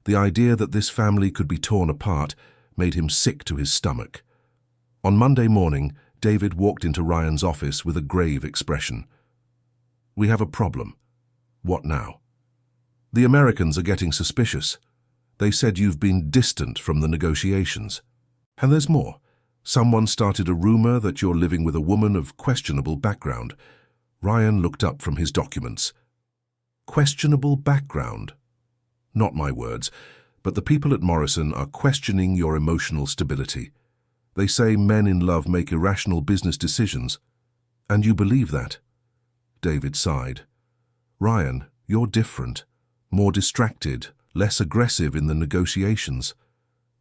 The idea that this family could be torn apart made him sick to his stomach. On Monday morning, David walked into Ryan's office with a grave expression. "We have a problem." "What now?" "The Americans are getting suspicious. They said you've been distant from the negotiations. And there's more. Someone started a rumor that you're living with a woman of questionable background." Ryan looked up from his documents. "Questionable background?" "Not my words, but the people at Morrison are questioning your emotional stability. They say men in love make irrational business decisions. And you believe that?" David sighed. "Ryan, you're different. More distracted, less aggressive in the negotiations.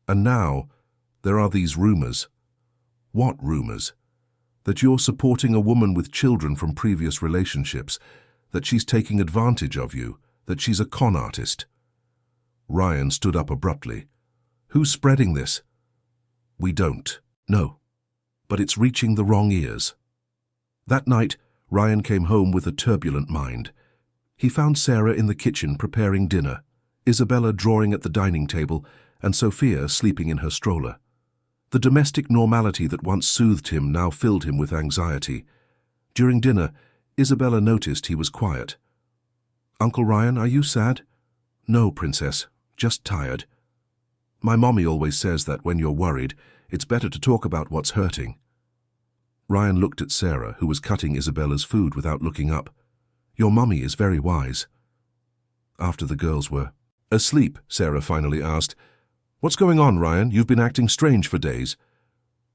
And now, there are these rumors." "What rumors?" "That you're supporting a woman with children from previous relationships, that she's taking advantage of you, that she's a con artist." Ryan stood up abruptly. "Who's spreading this?" "We don't. No. But it's reaching the wrong ears." That night, Ryan came home with a turbulent mind. He found Sarah in the kitchen preparing dinner, Isabella drawing at the dining table, and Sophia sleeping in her stroller. The domestic normality that once soothed him now filled him with anxiety. During dinner, Isabella noticed he was quiet. "Uncle Ryan, are you sad?" "No, Princess, just tired. My mommy always says that when you're worried, it's better to talk about what's hurting." Ryan looked at Sarah, who was cutting Isabella's food without looking up. "Your mummy is very wise." After the girls were asleep, Sarah finally asked, "What's going on, Ryan? You've been acting strange for days."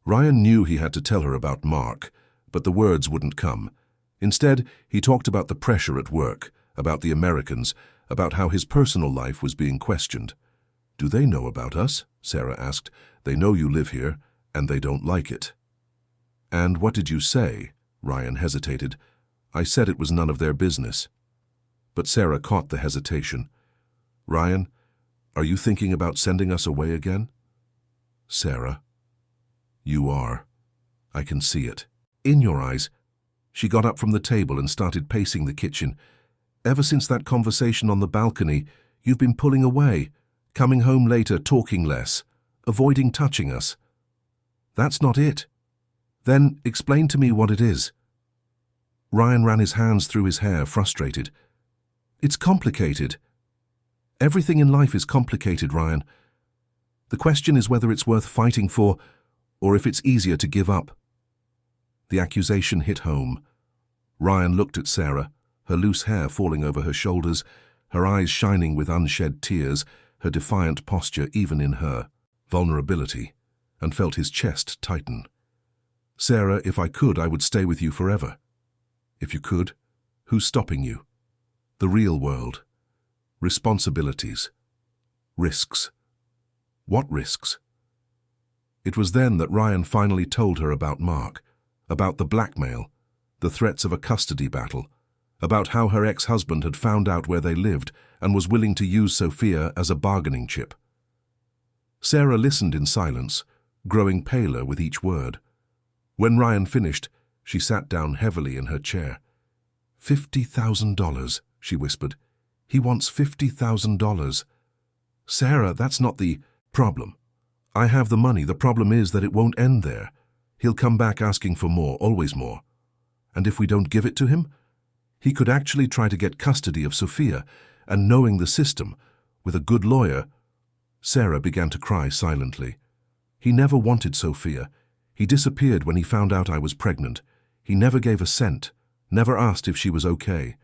Ryan knew he had to tell her about Mark, but the words wouldn't come. Instead, he talked about the pressure at work, about the Americans, about how his personal life was being questioned. "Do they know about us?" Sarah asked. "They know you live here, and they don't like it." "And what did you say?" Ryan hesitated. "I said it was none of their business." But Sarah caught the hesitation. "Ryan, are you thinking about sending us away again?" "Sarah, you are. I can see it. In your eyes." She got up from the table and started pacing the kitchen. "Ever since that conversation on the balcony, you've been pulling away, coming home later, talking less, avoiding touching us." "That's not it." "Then explain to me what it is." Ryan ran his hands through his hair, frustrated. "It's complicated. Everything in life is complicated, Ryan. The question is whether it's worth fighting for, or if it's easier to give up." The accusation hit home. Ryan looked at Sarah, her loose hair falling over her shoulders, her eyes shining with unshed tears, her defiant posture even in her vulnerability, and felt his chest tighten. "Sarah, if I could, I would stay with you forever." "If you could, who's stopping you?" "The real world. Responsibilities. Risks." "What risks?" It was then that Ryan finally told her about Mark, about the blackmail, the threats of a custody battle, about how her ex-husband had found out where they lived and was willing to use Sophia as a bargaining chip. Sarah listened in silence, growing paler with each word. When Ryan finished, she sat down heavily in her chair. $50,000, she whispered. "He wants $50,000. "Sarah, that's not the problem. I have the money. The problem is that it won't end there. He'll come back asking for more, always more. And if we don't give it to him, he could actually try to get custody of Sophia, and knowing the system, with a good lawyer—" Sarah began to cry silently. "He never wanted Sophia. He disappeared when he found out I was pregnant. He never gave a cent, never asked if she was okay.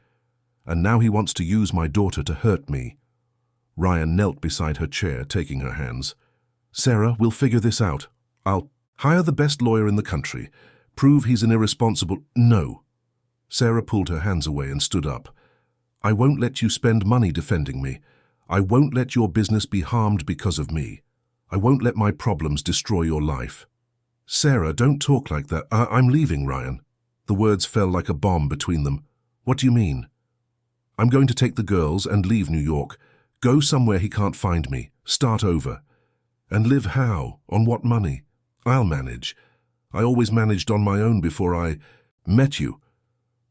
And now he wants to use my daughter to hurt me." Ryan knelt beside her chair, taking her hands. "Sarah, we'll figure this out. I'll hire the best lawyer in the country, prove he's an irresponsible—" "No." Sarah pulled her hands away and stood up. I won't let you spend money defending me. I won't let your business be harmed because of me. I won't let my problems destroy your life. Sarah, don't talk like that. I'm leaving, Ryan. The words fell like a bomb between them. What do you mean? I'm going to take the girls and leave New York. Go somewhere he can't find me. Start over. And live how? On what money? I'll manage. I always managed on my own before I met you.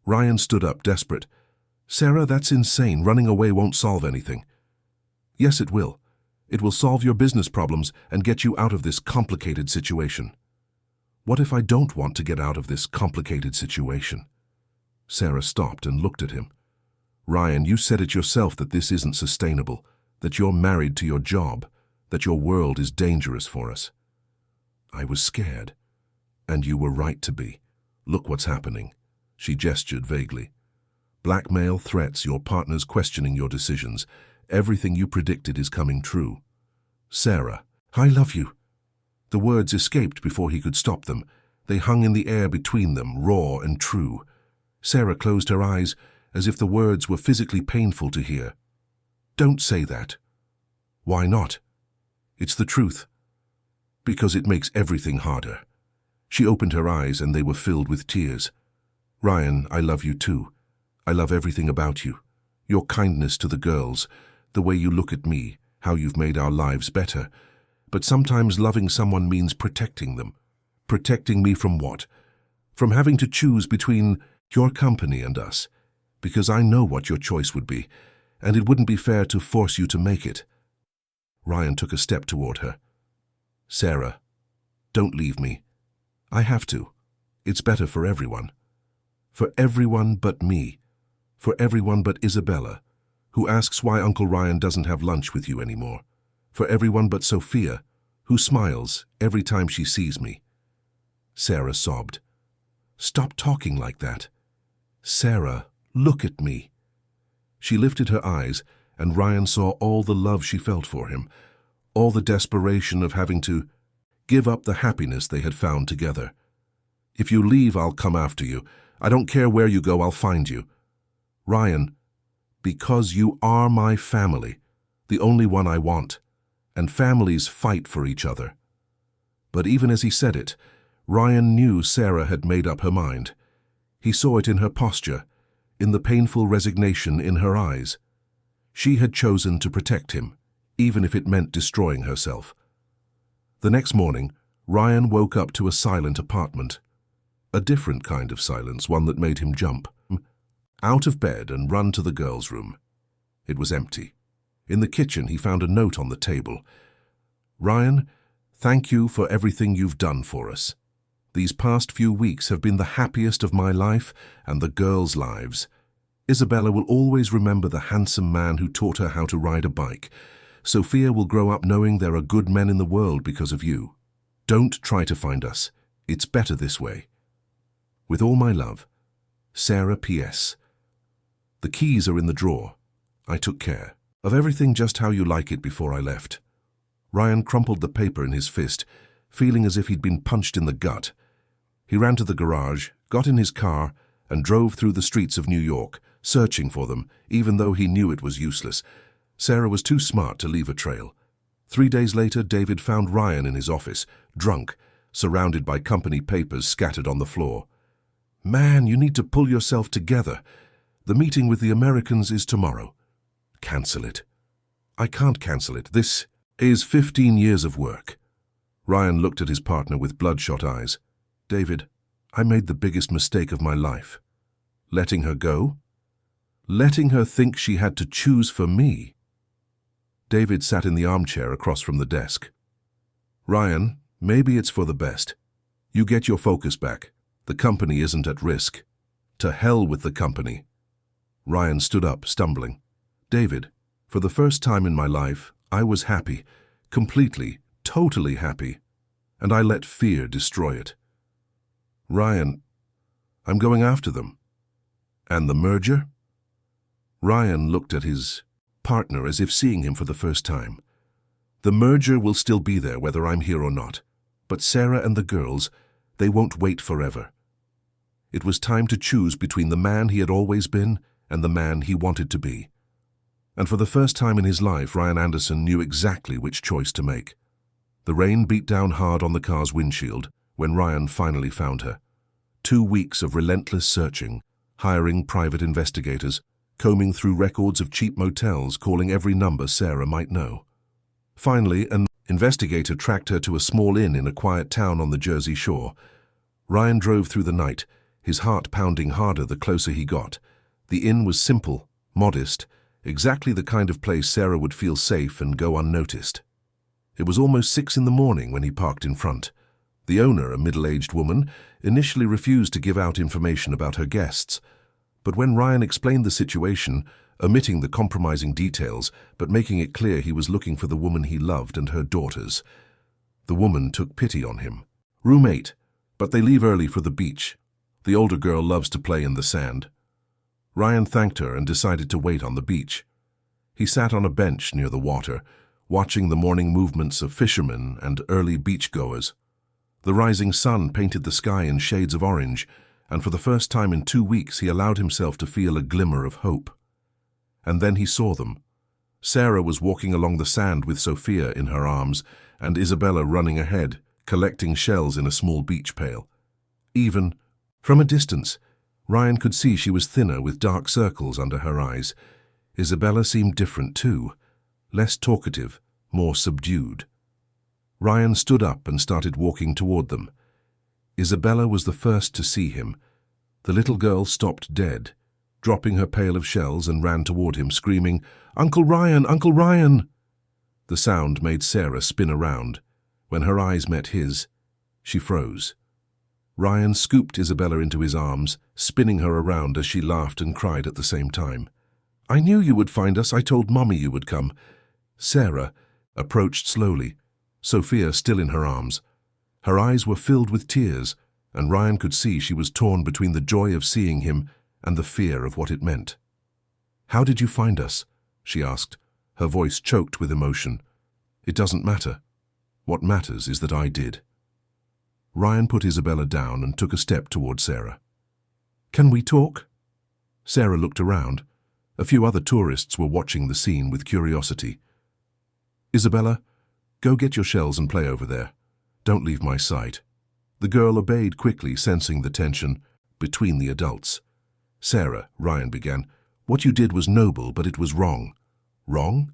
Ryan stood up, desperate. Sarah, that's insane. Running away won't solve anything. Yes, it will. It will solve your business problems and get you out of this complicated situation. What if I don't want to get out of this complicated situation? Sarah stopped and looked at him. Ryan, you said it yourself that this isn't sustainable, that you're married to your job, that your world is dangerous for us. I was scared. And you were right to be. Look what's happening. She gestured vaguely. Blackmail, threats, your partner's questioning your decisions. Everything you predicted is coming true. Sarah, I love you. The words escaped before he could stop them. They hung in the air between them, raw and true. Sarah closed her eyes as if the words were physically painful to hear. Don't say that. Why not? It's the truth. Because it makes everything harder. She opened her eyes and they were filled with tears. Ryan, I love you too. I love everything about you. Your kindness to the girls, the way you look at me, how you've made our lives better. But sometimes loving someone means protecting them. Protecting me from what? From having to choose between your company and us. Because I know what your choice would be, and it wouldn't be fair to force you to make it. Ryan took a step toward her. Sarah, don't leave me. I have to. It's better for everyone. For everyone but me. For everyone but Isabella, who asks why Uncle Ryan doesn't have lunch with you anymore. For everyone but Sophia, who smiles every time she sees me. Sarah sobbed. Stop talking like that. Sarah, look at me. She lifted her eyes, and Ryan saw all the love she felt for him, all the desperation of having to give up the happiness they had found together. If you leave, I'll come after you. I don't care where you go, I'll find you. Ryan, because you are my family, the only one I want, and families fight for each other. But even as he said it, Ryan knew Sarah had made up her mind. He saw it in her posture, in the painful resignation in her eyes. She had chosen to protect him, even if it meant destroying herself. The next morning, Ryan woke up to a silent apartment. A different kind of silence, one that made him jump. Out of bed and run to the girls' room. It was empty. In the kitchen, he found a note on the table. Ryan, thank you for everything you've done for us. These past few weeks have been the happiest of my life and the girls' lives. Isabella will always remember the handsome man who taught her how to ride a bike. Sophia will grow up knowing there are good men in the world because of you. Don't try to find us. It's better this way. With all my love, Sarah P.S. The keys are in the drawer. I took care of everything just how you like it before I left. Ryan crumpled the paper in his fist, feeling as if he'd been punched in the gut. He ran to the garage, got in his car, and drove through the streets of New York, searching for them, even though he knew it was useless. Sarah was too smart to leave a trail. 3 days later, David found Ryan in his office, drunk, surrounded by company papers scattered on the floor. Man, you need to pull yourself together. The meeting with the Americans is tomorrow. Cancel it. I can't cancel it. This is 15 years of work. Ryan looked at his partner with bloodshot eyes. David, I made the biggest mistake of my life. Letting her go? Letting her think she had to choose for me. David sat in the armchair across from the desk. Ryan, maybe it's for the best. You get your focus back. The company isn't at risk. To hell with the company. Ryan stood up, stumbling. David, for the first time in my life, I was happy, completely, totally happy, and I let fear destroy it. Ryan, I'm going after them. And the merger? Ryan looked at his partner as if seeing him for the first time. The merger will still be there whether I'm here or not, but Sarah and the girls, they won't wait forever. It was time to choose between the man he had always been and the man he wanted to be. And for the first time in his life, Ryan Anderson knew exactly which choice to make. The rain beat down hard on the car's windshield when Ryan finally found her. 2 weeks of relentless searching, hiring private investigators, combing through records of cheap motels, calling every number Sarah might know. Finally, an investigator tracked her to a small inn in a quiet town on the Jersey Shore. Ryan drove through the night, his heart pounding harder the closer he got. The inn was simple, modest, exactly the kind of place Sarah would feel safe and go unnoticed. It was almost 6 in the morning when he parked in front. The owner, a middle-aged woman, initially refused to give out information about her guests. But when Ryan explained the situation, omitting the compromising details, but making it clear he was looking for the woman he loved and her daughters, the woman took pity on him. "Room 8, but they leave early for the beach. The older girl loves to play in the sand." Ryan thanked her and decided to wait on the beach. He sat on a bench near the water, watching the morning movements of fishermen and early beachgoers. The rising sun painted the sky in shades of orange, and for the first time in 2 weeks he allowed himself to feel a glimmer of hope. And then he saw them. Sarah was walking along the sand with Sophia in her arms, and Isabella running ahead, collecting shells in a small beach pail. Even from a distance, Ryan could see she was thinner with dark circles under her eyes. Isabella seemed different too, less talkative, more subdued. Ryan stood up and started walking toward them. Isabella was the first to see him. The little girl stopped dead, dropping her pail of shells, and ran toward him, screaming, "Uncle Ryan! Uncle Ryan!" The sound made Sarah spin around. When her eyes met his, she froze. Ryan scooped Isabella into his arms, spinning her around as she laughed and cried at the same time. "I knew you would find us. I told Mommy you would come." Sarah approached slowly, Sophia still in her arms. Her eyes were filled with tears, and Ryan could see she was torn between the joy of seeing him and the fear of what it meant. "How did you find us?" she asked, her voice choked with emotion. "It doesn't matter. What matters is that I did." Ryan put Isabella down and took a step toward Sarah. "Can we talk?" Sarah looked around. A few other tourists were watching the scene with curiosity. "Isabella, go get your shells and play over there. Don't leave my sight." The girl obeyed quickly, sensing the tension between the adults. "Sarah," Ryan began, "what you did was noble, but it was wrong." "Wrong?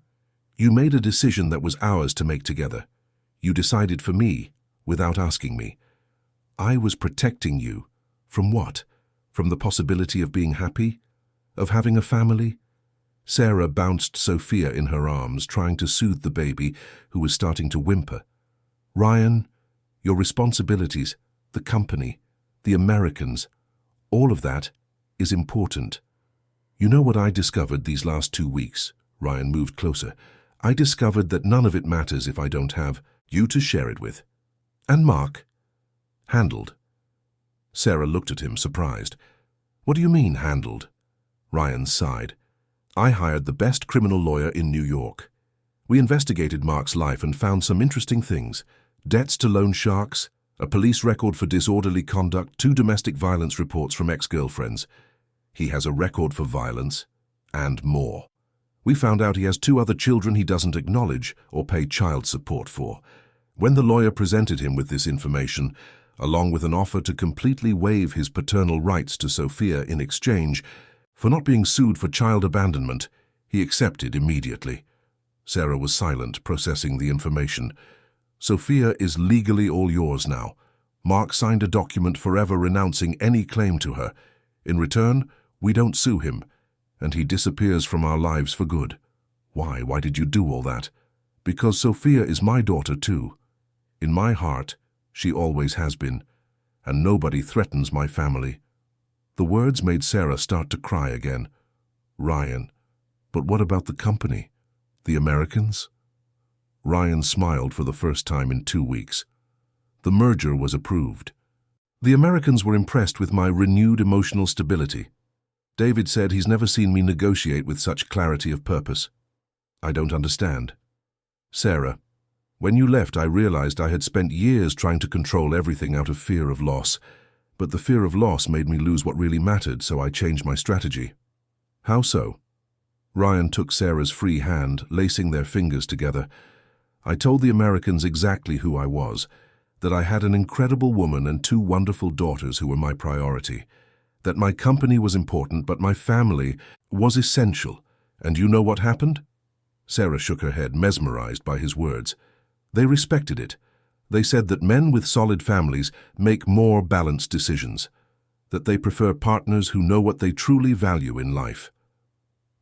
You made a decision that was ours to make together. You decided for me, without asking me. I was protecting you. From what? From the possibility of being happy? Of having a family?" Sarah bounced Sophia in her arms, trying to soothe the baby, who was starting to whimper. "Ryan, your responsibilities, the company, the Americans, all of that is important. You know what I discovered these last 2 weeks?" Ryan moved closer. "I discovered that none of it matters if I don't have you to share it with. And Mark?" "Handled." Sarah looked at him, surprised. "What do you mean, handled?" Ryan sighed. "I hired the best criminal lawyer in New York. We investigated Mark's life and found some interesting things. Debts to loan sharks, a police record for disorderly conduct, 2 domestic violence reports from ex-girlfriends. He has a record for violence, and more. We found out he has 2 other children he doesn't acknowledge or pay child support for. When the lawyer presented him with this information, along with an offer to completely waive his paternal rights to Sophia in exchange for not being sued for child abandonment, he accepted immediately." Sarah was silent, processing the information. "Sophia is legally all yours now. Mark signed a document forever renouncing any claim to her. In return, we don't sue him, and he disappears from our lives for good. Why? Why did you do all that? Because Sophia is my daughter too. In my heart, she always has been, and nobody threatens my family." The words made Sarah start to cry again. "Ryan, but what about the company? The Americans?" Ryan smiled for the first time in 2 weeks. The merger was approved. The Americans were impressed with my renewed emotional stability. David said he's never seen me negotiate with such clarity of purpose. "I don't understand." "Sarah, when you left, I realized I had spent years trying to control everything out of fear of loss. But the fear of loss made me lose what really mattered, so I changed my strategy." How so? Ryan took Sarah's free hand, lacing their fingers together. I told the Americans exactly who I was, that I had an incredible woman and 2 wonderful daughters who were my priority, that my company was important but my family was essential. And you know what happened? Sarah shook her head, mesmerized by his words. They respected it. They said that men with solid families make more balanced decisions, that they prefer partners who know what they truly value in life.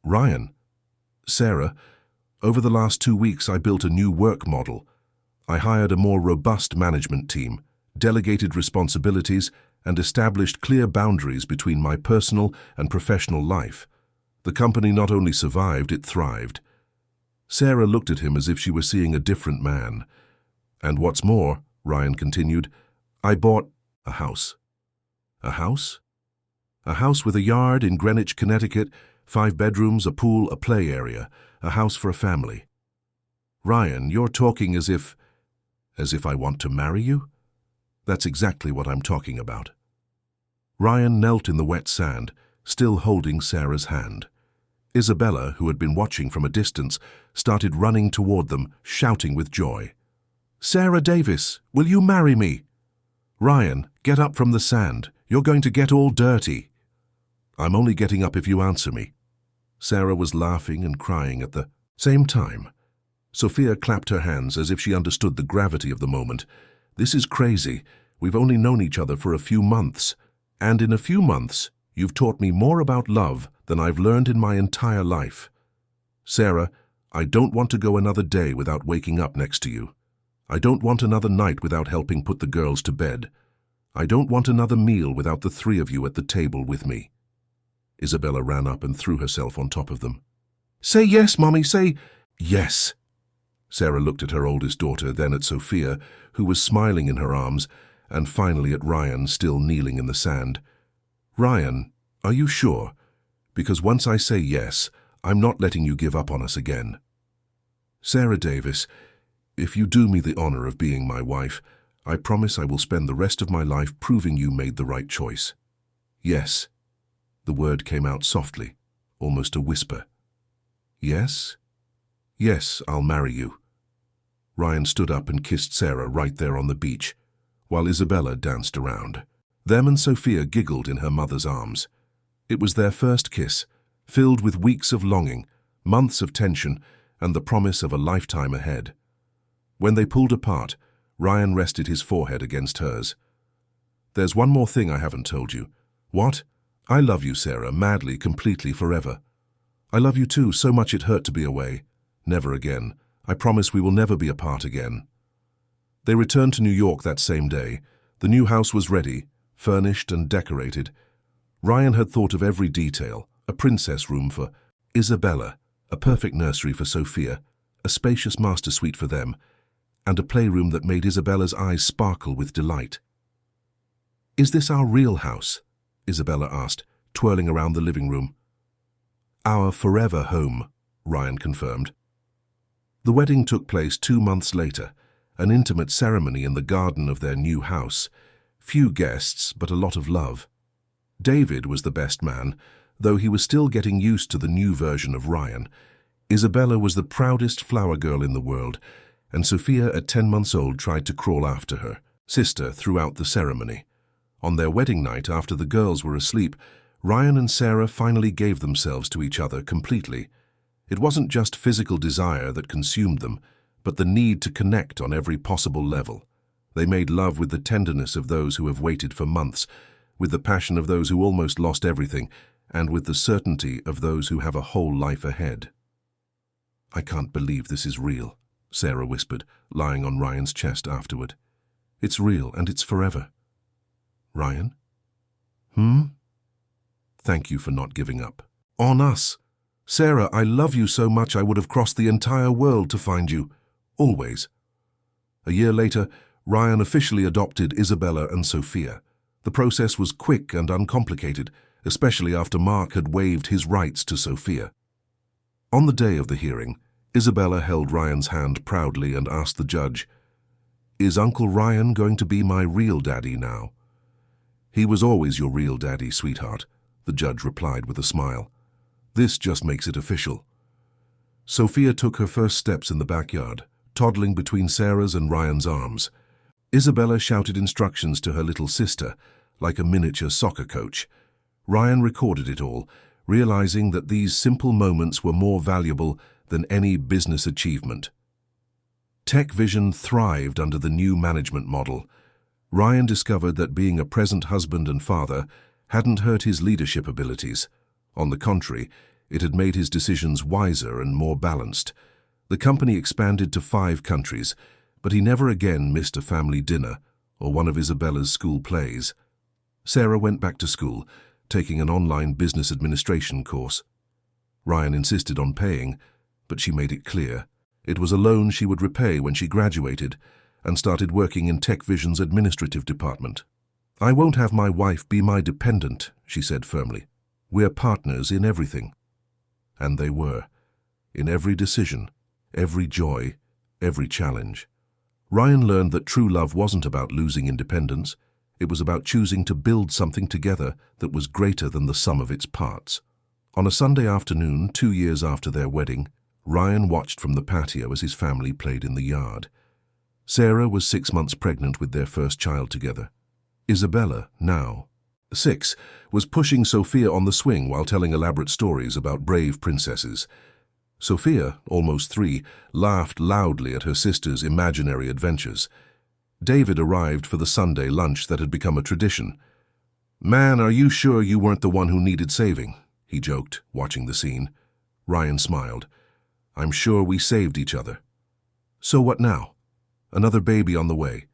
Ryan, Sarah, over the last 2 weeks I built a new work model. I hired a more robust management team, delegated responsibilities, and established clear boundaries between my personal and professional life. The company not only survived, it thrived. Sarah looked at him as if she were seeing a different man. And what's more, Ryan continued, I bought a house. A house? A house with a yard in Greenwich, Connecticut, 5 bedrooms, a pool, a play area, a house for a family. Ryan, you're talking as if I want to marry you? That's exactly what I'm talking about. Ryan knelt in the wet sand, still holding Sarah's hand. Isabella, who had been watching from a distance, started running toward them, shouting with joy. Sarah Davis, will you marry me? Ryan, get up from the sand. You're going to get all dirty. I'm only getting up if you answer me. Sarah was laughing and crying at the same time. Sophia clapped her hands as if she understood the gravity of the moment. This is crazy. We've only known each other for a few months. And in a few months, you've taught me more about love than I've learned in my entire life. Sarah, I don't want to go another day without waking up next to you. I don't want another night without helping put the girls to bed. I don't want another meal without the 3 of you at the table with me. Isabella ran up and threw herself on top of them. Say yes, Mommy, say yes. Sarah looked at her oldest daughter, then at Sophia, who was smiling in her arms, and finally at Ryan, still kneeling in the sand. Ryan, are you sure? Because once I say yes, I'm not letting you give up on us again. Sarah Davis, if you do me the honor of being my wife, I promise I will spend the rest of my life proving you made the right choice. Yes. The word came out softly, almost a whisper. Yes? Yes, I'll marry you. Ryan stood up and kissed Sarah right there on the beach, while Isabella danced around. Them and Sophia giggled in her mother's arms. It was their first kiss, filled with weeks of longing, months of tension, and the promise of a lifetime ahead. When they pulled apart, Ryan rested his forehead against hers. There's one more thing I haven't told you. What? I love you, Sarah, madly, completely, forever. I love you too, so much it hurt to be away. Never again. I promise we will never be apart again. They returned to New York that same day. The new house was ready, furnished and decorated. Ryan had thought of every detail, a princess room for Isabella, a perfect nursery for Sophia, a spacious master suite for them, and a playroom that made Isabella's eyes sparkle with delight. Is this our real house? Isabella asked, twirling around the living room. Our forever home, Ryan confirmed. The wedding took place 2 months later, an intimate ceremony in the garden of their new house. Few guests, but a lot of love. David was the best man, though he was still getting used to the new version of Ryan. Isabella was the proudest flower girl in the world, and Sophia, at 10 months old, tried to crawl after her sister throughout the ceremony. On their wedding night, after the girls were asleep, Ryan and Sarah finally gave themselves to each other completely. It wasn't just physical desire that consumed them, but the need to connect on every possible level. They made love with the tenderness of those who have waited for months, with the passion of those who almost lost everything, and with the certainty of those who have a whole life ahead. I can't believe this is real, Sarah whispered, lying on Ryan's chest afterward. It's real, and it's forever. Ryan? Thank you for not giving up. On us. Sarah, I love you so much I would have crossed the entire world to find you. Always. A year later, Ryan officially adopted Isabella and Sophia. The process was quick and uncomplicated, especially after Mark had waived his rights to Sophia. On the day of the hearing, Isabella held Ryan's hand proudly and asked the judge, "Is Uncle Ryan going to be my real daddy now?" "He was always your real daddy, sweetheart," the judge replied with a smile. This just makes it official. Sophia took her first steps in the backyard, toddling between Sarah's and Ryan's arms. Isabella shouted instructions to her little sister, like a miniature soccer coach. Ryan recorded it all, realizing that these simple moments were more valuable than any business achievement. Tech Vision thrived under the new management model. Ryan discovered that being a present husband and father hadn't hurt his leadership abilities. On the contrary, it had made his decisions wiser and more balanced. The company expanded to 5 countries, but he never again missed a family dinner or one of Isabella's school plays. Sarah went back to school, taking an online business administration course. Ryan insisted on paying, but she made it clear it was a loan she would repay when she graduated and started working in Tech Vision's administrative department. "I won't have my wife be my dependent," she said firmly. "We're partners in everything." And they were, in every decision, every joy, every challenge. Ryan learned that true love wasn't about losing independence. It was about choosing to build something together that was greater than the sum of its parts. On a Sunday afternoon, 2 years after their wedding, Ryan watched from the patio as his family played in the yard. Sarah was 6 months pregnant with their first child together. Isabella, now 6, was pushing Sophia on the swing while telling elaborate stories about brave princesses. Sophia, almost 3, laughed loudly at her sister's imaginary adventures. David arrived for the Sunday lunch that had become a tradition. "Man, are you sure you weren't the one who needed saving?" he joked, watching the scene. Ryan smiled. "I'm sure we saved each other." "So what now? Another baby on the way.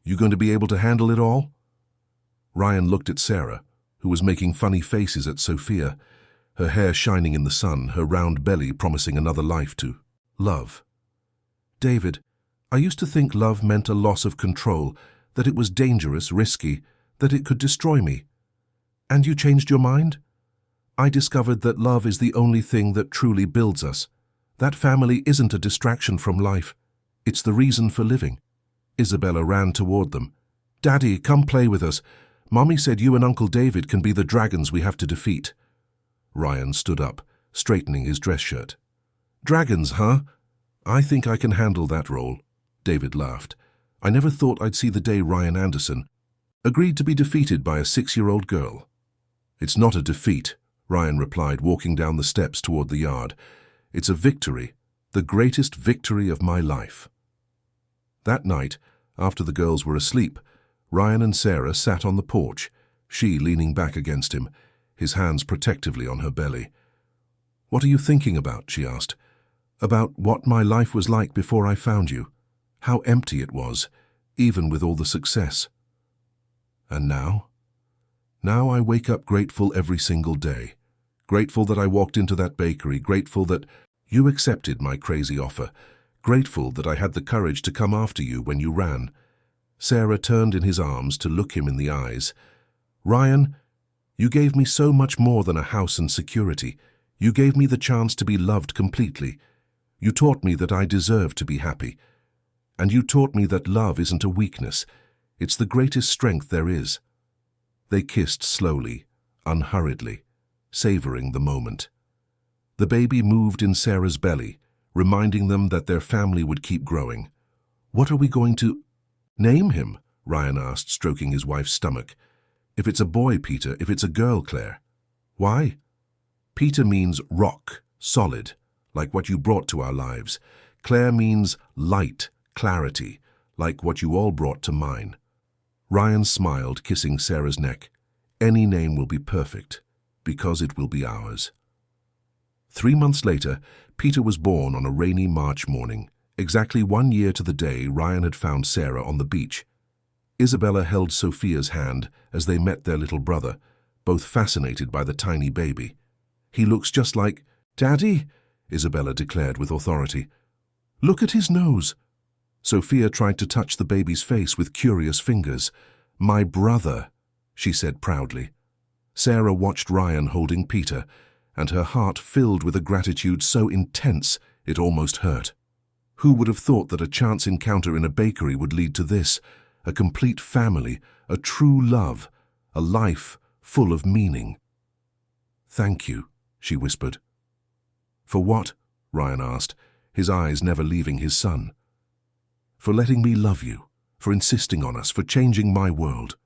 You going to be able to handle it all?" Ryan looked at Sarah, who was making funny faces at Sophia, her hair shining in the sun, her round belly promising another life to love. "David, I used to think love meant a loss of control, that it was dangerous, risky, that it could destroy me. And you changed your mind? I discovered that love is the only thing that truly builds us. That family isn't a distraction from life. It's the reason for living." Isabella ran toward them. "Daddy, come play with us. Mommy said you and Uncle David can be the dragons we have to defeat." Ryan stood up, straightening his dress shirt. "Dragons, huh? I think I can handle that role." David laughed. "I never thought I'd see the day Ryan Anderson agreed to be defeated by a 6-year-old girl." "It's not a defeat," Ryan replied, walking down the steps toward the yard. "It's a victory, the greatest victory of my life." That night, after the girls were asleep, Ryan and Sarah sat on the porch, she leaning back against him, his hands protectively on her belly. "What are you thinking about?" she asked. "About what my life was like before I found you. How empty it was, even with all the success. And now? Now I wake up grateful every single day. Grateful that I walked into that bakery, grateful that you accepted my crazy offer, grateful that I had the courage to come after you when you ran." Sarah turned in his arms to look him in the eyes. "Ryan, you gave me so much more than a house and security. You gave me the chance to be loved completely. You taught me that I deserve to be happy. And you taught me that love isn't a weakness. It's the greatest strength there is." They kissed slowly, unhurriedly, savoring the moment. The baby moved in Sarah's belly, reminding them that their family would keep growing. "What are we going to name him?" Ryan asked, stroking his wife's stomach. "If it's a boy, Peter. If it's a girl, Claire." "Why?" "Peter means rock, solid, like what you brought to our lives. Claire means light, clarity, like what you all brought to mine." Ryan smiled, kissing Sarah's neck. "Any name will be perfect, because it will be ours." 3 months later, Peter was born on a rainy March morning, exactly 1 year to the day Ryan had found Sarah on the beach. Isabella held Sophia's hand as they met their little brother, both fascinated by the tiny baby. "He looks just like Daddy," Isabella declared with authority. "Look at his nose." Sophia tried to touch the baby's face with curious fingers. "My brother," she said proudly. Sarah watched Ryan holding Peter, and her heart filled with a gratitude so intense it almost hurt. Who would have thought that a chance encounter in a bakery would lead to this? A complete family, a true love, a life full of meaning. "Thank you," she whispered. For what? Ryan asked, his eyes never leaving his son. For letting me love you, for insisting on us, for changing my world.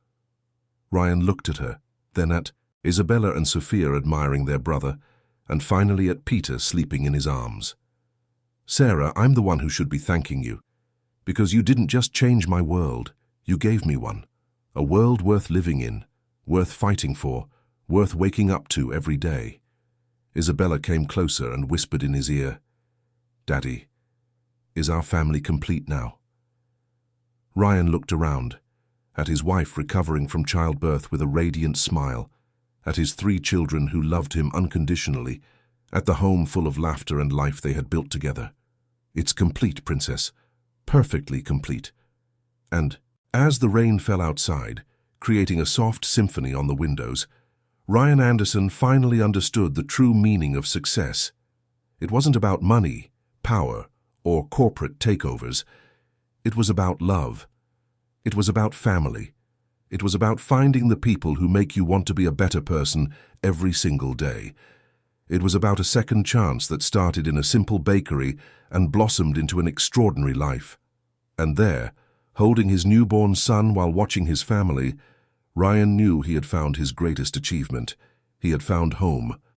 Ryan looked at her, then at Isabella and Sophia admiring their brother, and finally at Peter sleeping in his arms. Sarah, I'm the one who should be thanking you, because you didn't just change my world, you gave me one. A world worth living in, worth fighting for, worth waking up to every day. Isabella came closer and whispered in his ear, Daddy, is our family complete now? Ryan looked around, at his wife recovering from childbirth with a radiant smile, at his 3 children who loved him unconditionally, at the home full of laughter and life they had built together. It's complete, Princess, perfectly complete. And as the rain fell outside, creating a soft symphony on the windows, Ryan Anderson finally understood the true meaning of success. It wasn't about money, power, or corporate takeovers. It was about love. It was about family. It was about finding the people who make you want to be a better person every single day. It was about a second chance that started in a simple bakery and blossomed into an extraordinary life. And there, holding his newborn son while watching his family, Ryan knew he had found his greatest achievement. He had found home,